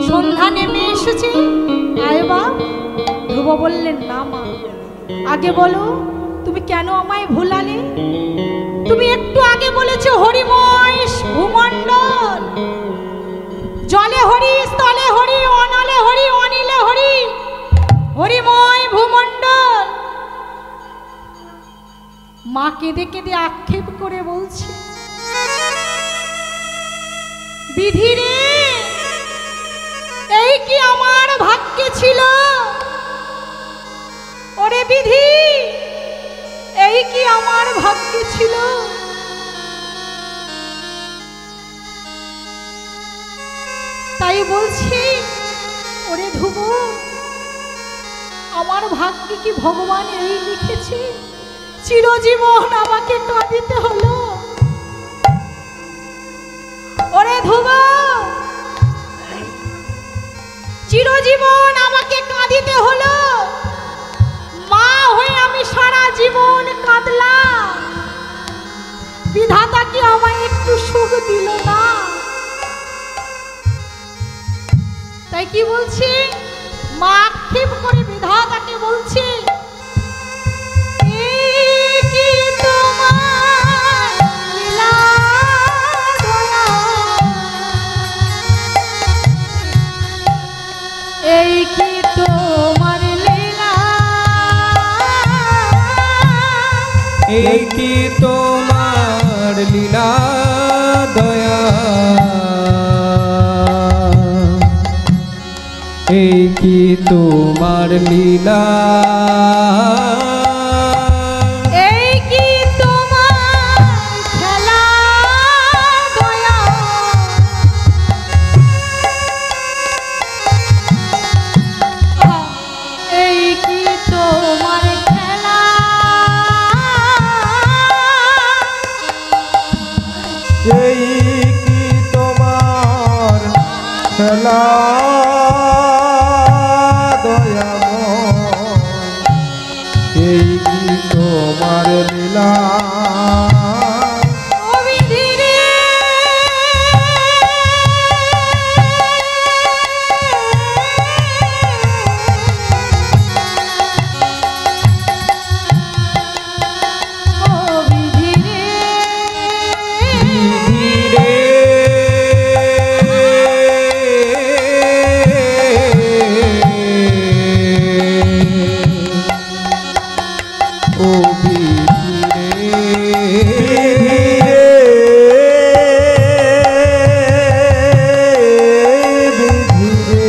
সন্ধ্যা নেমে এসেছে। আয় বাপ। ধ্রুব বললেন, না মা, আগে বলো তুমি কেন আমায় ভুলালে? তুমি একটু আগে বলেছো হরিময় ভূমণ্ডল, জলে হরি, স্থলে হরি, অনলে হরি, অনিলে হরি, হরিময় ভূমণ্ডল। মা কেঁদে কেঁদে আক্ষেপ করে বলছে, বিধি রে, এই কি আমার ভাগ্যে ছিল? ওরে বিধি, এই কি আমার ভাগ্যে ছিল? তাই বলছি, ওরে ধ্রুব, আমার ভাগ্যে কি ভগবান এই লিখেছে? চিরজীবন আমাকে কাঁদিতে হলো। ওরে ধ্রুব, চিরজীবন আমাকে কাঁদিতে হলো। মা হয়ে আমি সারা জীবন কাঁদলাম, বিধাতা কি আমায় একটু সুখ দিল না? তাই কি বলছি, মা আক্ষেপ করে বিধাতাকে বলছে, এই কি তোমার লীলা, এই কি তোমার লীলা দয়া, এই কি তোমার লীলা, এই কি তোমার খেলা দয়া, এই এই কি তোমার লীলা ও বিধি রে ও বিধি রে বিধি রে ও বিধি রে বিধি রে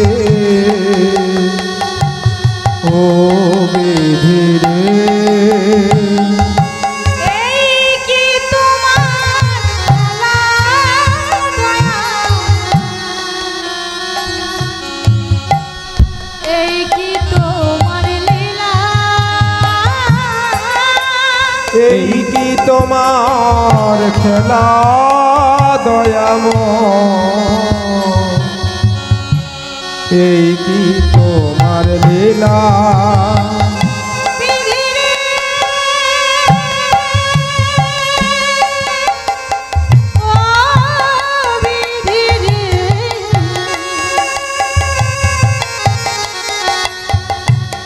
ও বিধি রে এই কি তোমার খেলা দয়া এই কি তোমার লীলা এই কি তোমার খেলা দয়াময় এই কি তোমার লীলা বিধি রে ও বিধি রে ও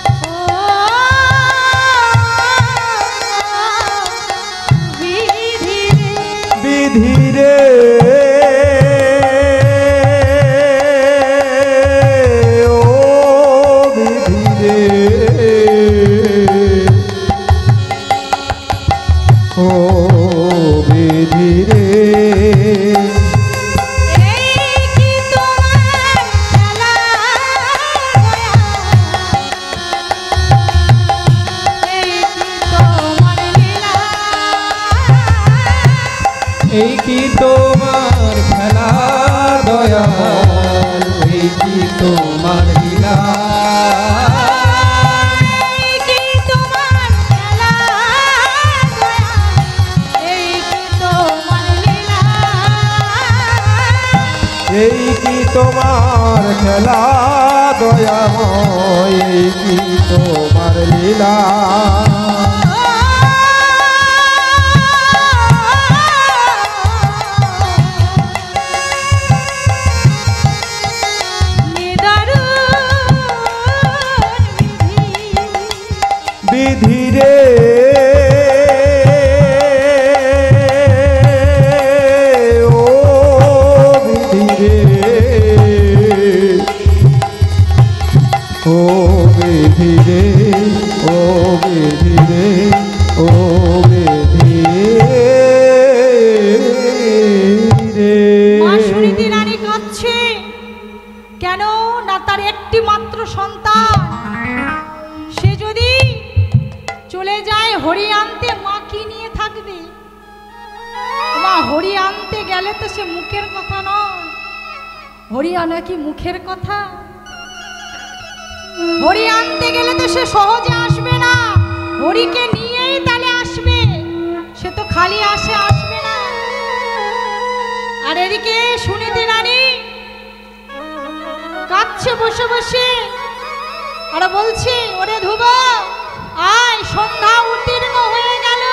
বিধি রে বিধি রে ও বিধি রে ও বিধি রে এই কি তোমার খেলা দয়া এই কি তোমার লীলা এই কি তোমার খেলা দয়াল এই কি তোমার লীলা এই কি তোমার খেলা দয়া এই কি তোমার লীলা এই কি তোমার খেলা দয়াময় এই কি তোমার লীলা বিধি রে ও বিধি রে ও বিধি রে ও বিধি রে ও বিধি রে মা সুনীতি রানী কাঁদছে কেন না তার একটি মাত্র সন্তান সে যদি চলে যায় হরি আনতে মা কি নিয়ে থাকবে মা হরি আনতে গেলে তো সে মুখের কথা নয় হরি আনা কি মুখের কথা হরি আনতে গেলে তো সে সহজে আসবে না হরিকে নিয়েই তাহলে আসবে সে তো খালি আসবে না আর এদিকে সুনীতি রানী কাঁদছে বসে বসে আর বলছে ওরে ধ্রুব আয় সন্ধ্যা উত্তীর্ণ হয়ে গেল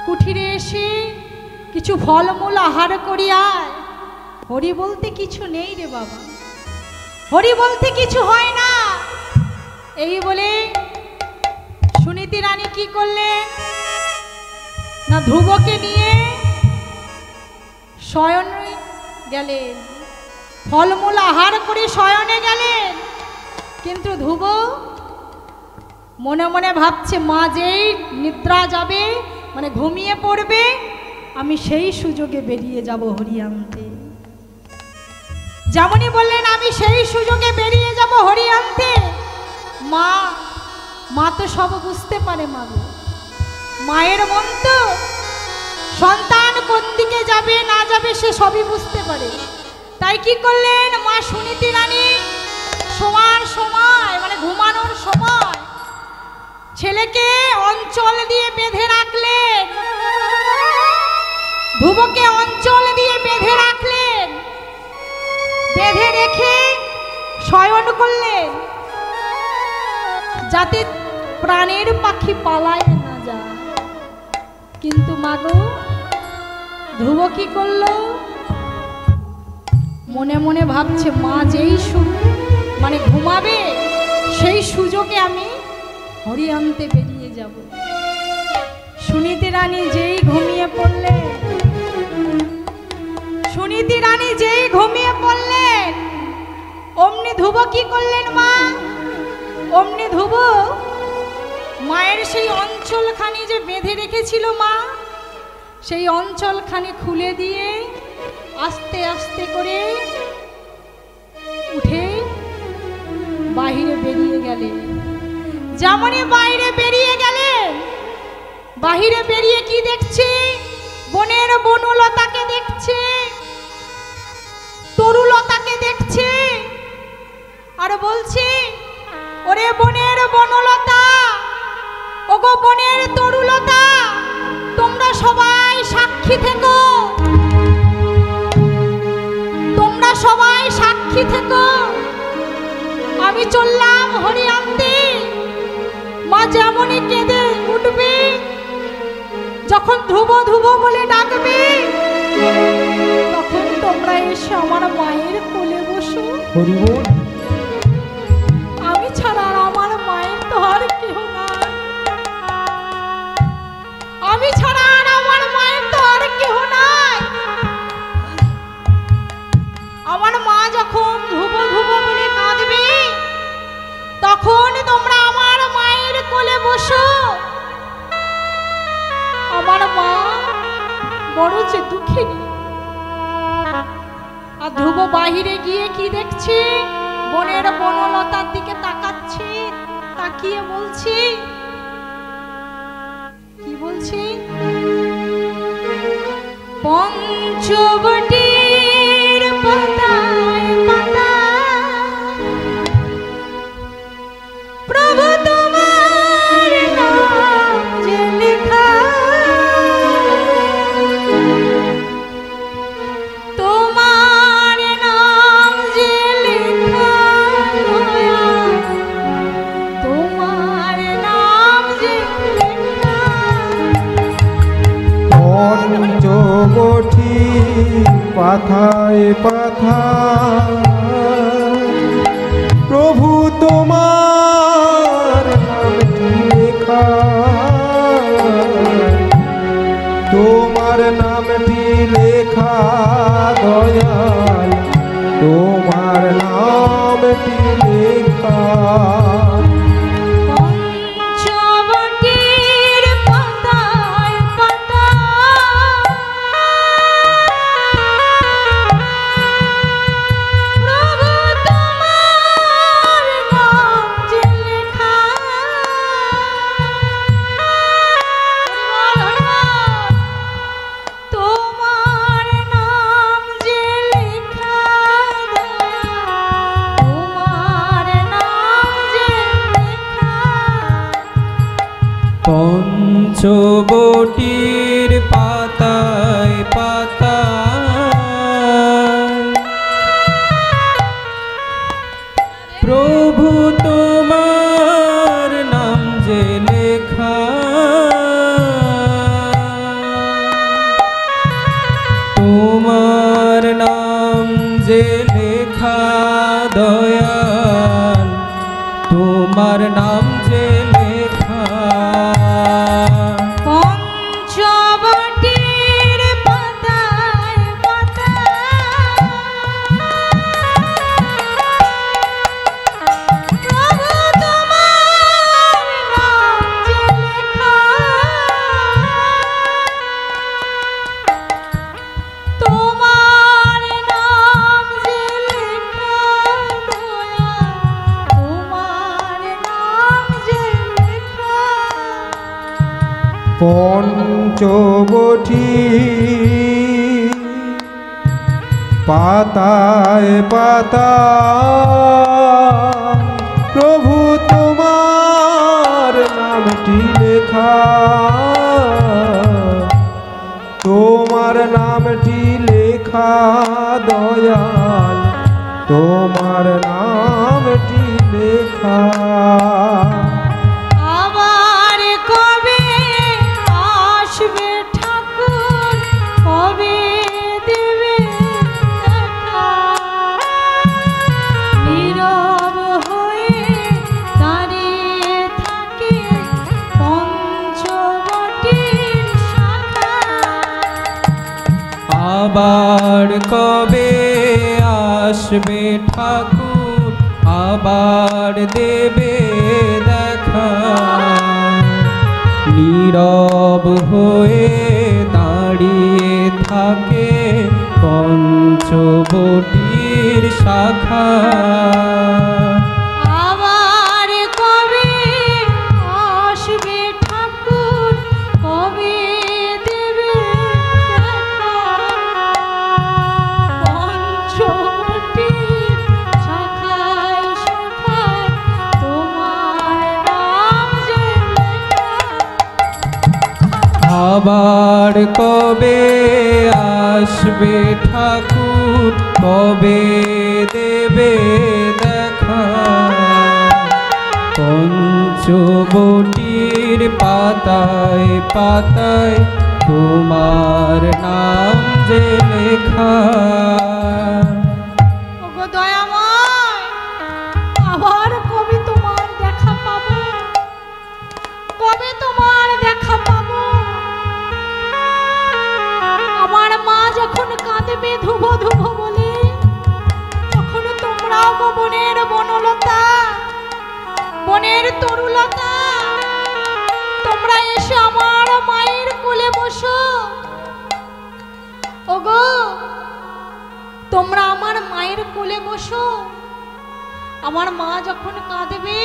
কুঠিরে এসে কিছু ফলমূল আহার করি আয় হরি বলতে কিছু নেই রে বাবা হরি বলতে কিছু হয় না এই বলে সুনীতি রানী কি করলেন না ধ্রুবকে নিয়ে শয়নে গেলেন ফলমূল আহার করে শয়নে গেলেন কিন্তু ধ্রুব মনে মনে ভাবছে মা যেই নিদ্রা যাবে মানে ঘুমিয়ে পড়বে আমি সেই সুযোগে বেরিয়ে যাব হরি আনতে যেমনই বললেন আমি সেই সুযোগে বেরিয়ে যাব হরি আনতে মা মা তো সব বুঝতে পারে মা গো মায়ের মন তো সন্তান কোন দিকে যাবে না যাবে সে সবই বুঝতে পারে তাই কি করলেন মা সুনীতি রানী শোয়ার সময় মানে ঘুমানোর সময় ছেলেকে অঞ্চল দিয়ে বেঁধে রাখলেন ধ্রুবকে অঞ্চল দিয়ে বেঁধে রাখলেন বেঁধে রেখে শয়ন করলেন যাতে প্রাণের পাখি পালায় না যায়। কিন্তু মাগো ধ্রুব কি করলো? মনে মনে ভাবছে মা যেই মানে ঘুমাবে সেই সুযোগে আমি হরি আনতে বেরিয়ে যাব। সুনীতি রানী যেই ঘুমিয়ে পড়লেন, সুনীতি রানী যেই ঘুমিয়ে পড়লেন, অমনি ধ্রুব কি করলেন মা? অমনি ধ্রুব মায়ের সেই অঞ্চলখানি যে বেঁধে রেখেছিল মা, সেই অঞ্চলখানি খুলে দিয়ে আস্তে আস্তে করে উঠে বাইরে বেরিয়ে গেলেন। যেমনই বাইরে বেরিয়ে গেলেন, বাহিরে বেরিয়ে কি দেখছে? বনের বনলতাকে দেখছে, তরুলতাকে দেখছে, আর বলছে ওরে বনের বনলতা, ওগো বনের তরুলতা, তোমরা সবাই সাক্ষী থেকো, তোমরা সবাই সাক্ষী থেকো, আমি চললাম হরি আনতে। মা যেমনই কেঁদে উঠবে, যখন ধ্রুব ধ্রুব বলে ডাকবে, তখন তোমরা এসে আমার মায়ের কোলে বসো। আমি ছাড়া আর আমার মায়ের তো আর কেউ নাই, আমি ছাড়া আর আমার মায়ের তো আর কেউ নাই। আমার মা যখন ধ্রুব ধ্রুব বলে কাঁদবে, তখন তোমরা আমার মায়ের কোলে বসো। আমার মা বড় যে দুঃখিনী। আর ধ্রুব বাহিরে গিয়ে কি দেখছে? বনের বনলতার দিকে তাকাচ্ছে, তাকিয়ে বলছে, কি বলছে? পঞ্চবটির পাতায় পাতায় প্রভু তোমার নাম যে লেখা, তোমার নাম যে লেখা, তোমার নাম যে লেখা। পঞ্চবটি পাথায় পাথায় প্রভু তোমার নামটি লেখা, তোমার নামটি লেখা দয়াল, তোমার নামটি লেখা। পঞ্চবটির পাতায় পাতায় প্রভু তোমার নাম যে লেখা। তোমার নাম যে লেখা, তোমার নাম যে লেখা। পঞ্চবটির পাতায় পাতায় প্রভু তোমার নাম যে লেখা, তোমার নাম যে লেখা দয়াল, তোমার নাম যে লেখা। পঞ্চবটির পাতায় পাতায় প্রভু তোমার নাম যে লেখা, তোমার নাম যে লেখা দয়াল, তোমার নাম যে লেখা। পঞ্চবটি পাতায় পাতায় প্রভু তোমার নামটি লেখা, তোমার নামটি লেখা দয়াল, তোমার নামটি লেখা। আবার কবে আসবে ঠাকুর, আবার দেবে দেখা। নীরব হয়ে দাঁড়িয়ে থাকে পঞ্চবটির শাখা। আবার কবে আসবে ঠাকুর, কবে দেবে দেখা। পঞ্চবটির শাখায় শাখায় তোমার নাম যে লেখা। আবার কবে আসবে ঠাকুর, কবে দেবে দেখা। পঞ্চবটির পাতায় পাতায় তোমার নাম যে লেখা। ওগো দয়াময়, আবার কবে তোমার দেখা পাবো, কবে তোমার দেখা পাবো। আমার মা যখন কাঁদবে ধুবো ধুবো বলে, তখন তোমরাও গো বনের বনলতা, বনের তরুলতা, তোমরা এসে আমার মায়ের কোলে বসো। ওগো তোমরা আমার মায়ের কোলে বসো। আমার মা যখন কাঁদবে,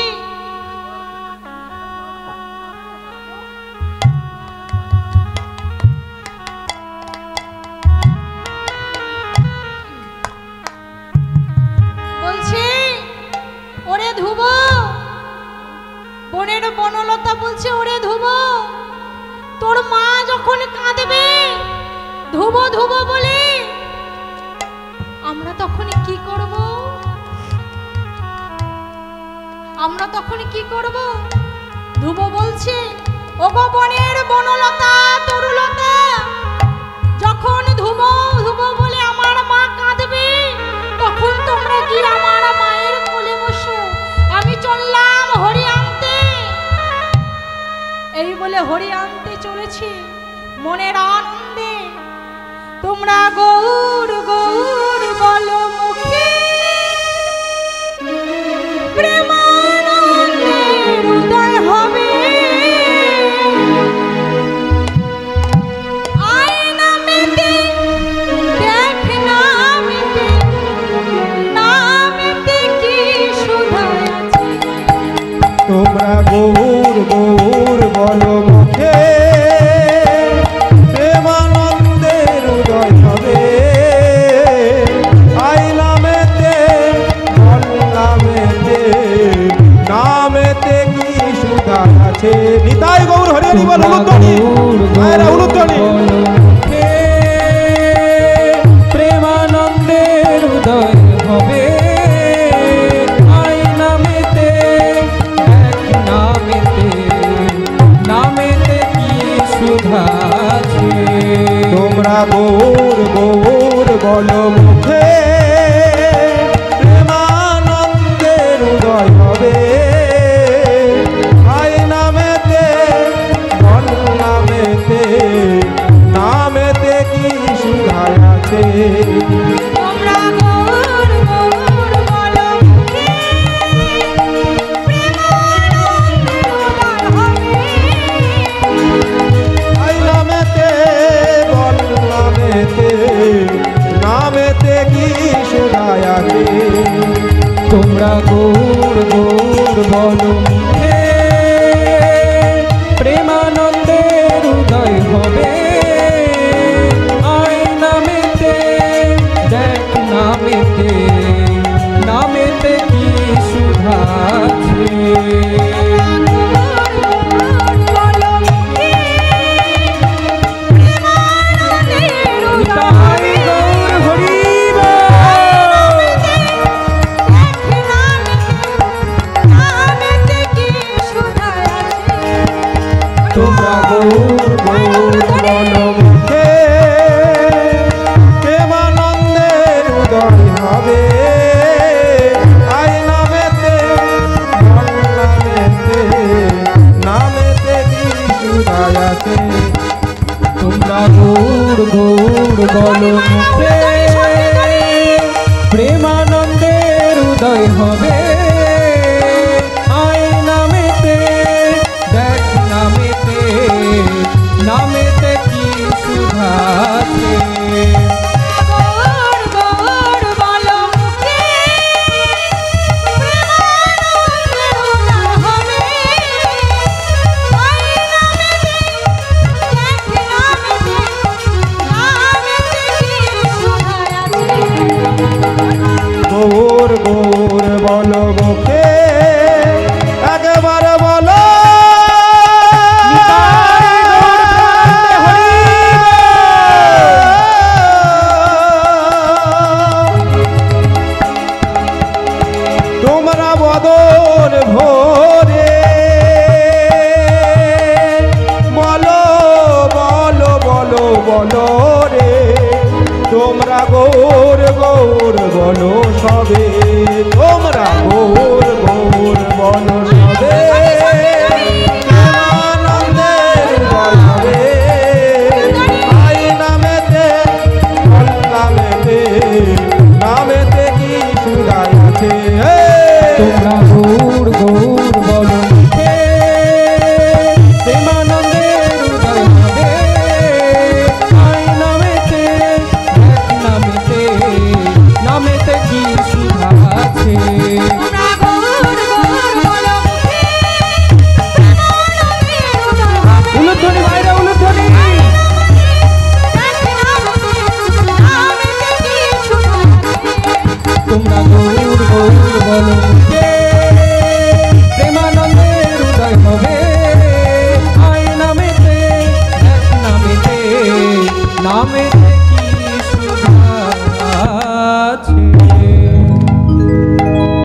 বলছে ওরে ধুবো, বনের বনলতা বলছে ওরে ধুবো, তোর মা যখন কাঁদবে ধুবো ধুবো বলে, আমরা তখন কি করব, আমরা তখন কি করব। ধুবো বলছে ওগো বনের বনলতা তরুলতা, যখন ধুবো ধুবো বলে আমার মা কাঁদবে, তখন তোমরা কি আমার মায়ের কোলে বসো। আমি চললাম হরি আনতে। এই বলে হরি আনতে চলেছি মনের আনন্দে। তোমরা গৌর গৌর বলো মুখে, প্রেমানন্দের উদয় হবে। আয় নামেতে দেখ নামেতে, নামেতে কি সুধা আছে। তোমরা গৌর গৌর বলো মুখে, প্রেমানন্দের উদয় হবে। আইলামেতে বললামেতে, নামেতে কি সুধা আছে। নিতাই গৌর হরি হরি বল উলুধ্বনি, মায়েরা উলুধ্বনি। প্রেমানন্দের উদয় হবে। আই নামেতে এক নামেতে, নামেতে কি সুধা আছে। তোমরা গৌর গৌর বলো মুখে, প্রেমানন্দের উদয় হবে। আই নামেতে বল নামেতে, নামেতে কি সুধা আছে। তোমরা গৌর গৌর বলো মুখে, প্রেমানন্দের উদয় হবে। আই নামেতে বল নামেতে, নামেতে কি সুধা আছে। তোমরা গৌর গৌর বলো মুখে, প্রেমানন্দের উদয় হবে। আই নামেতে দেখ নামেতে, নামেতে কি সুধা আছে। বলো মুখে, প্রেমানন্দের উদয় তাই হবে। গৌর হরি বল। তোমরা গৌর গৌর বলো মুখে, প্রেমানন্দের উদয় হবে। আই নামেতে বল নামেতে, নামেতে কি সুধা আছে। তোমরা গৌর গৌর বলো মুখে, প্রেমানন্দের উদয় হবে। আয় নামেতে, দেখ নামেতে, নামেতে কি সুধা আছে। গৌর গৌর বলো মুখে, প্রেমানন্দের উদয় হবে। আয় নামেতে, দেখ নামেতে, নামেতে কি সুধা আছে। গৌর গৌর বলো মুখে, একবার বলো তোমরা বদন ভোরে বলো বলো বলো বলো রে, তোমরা গৌর গৌর বলো সবে, তোমরা গৌর গৌর বলো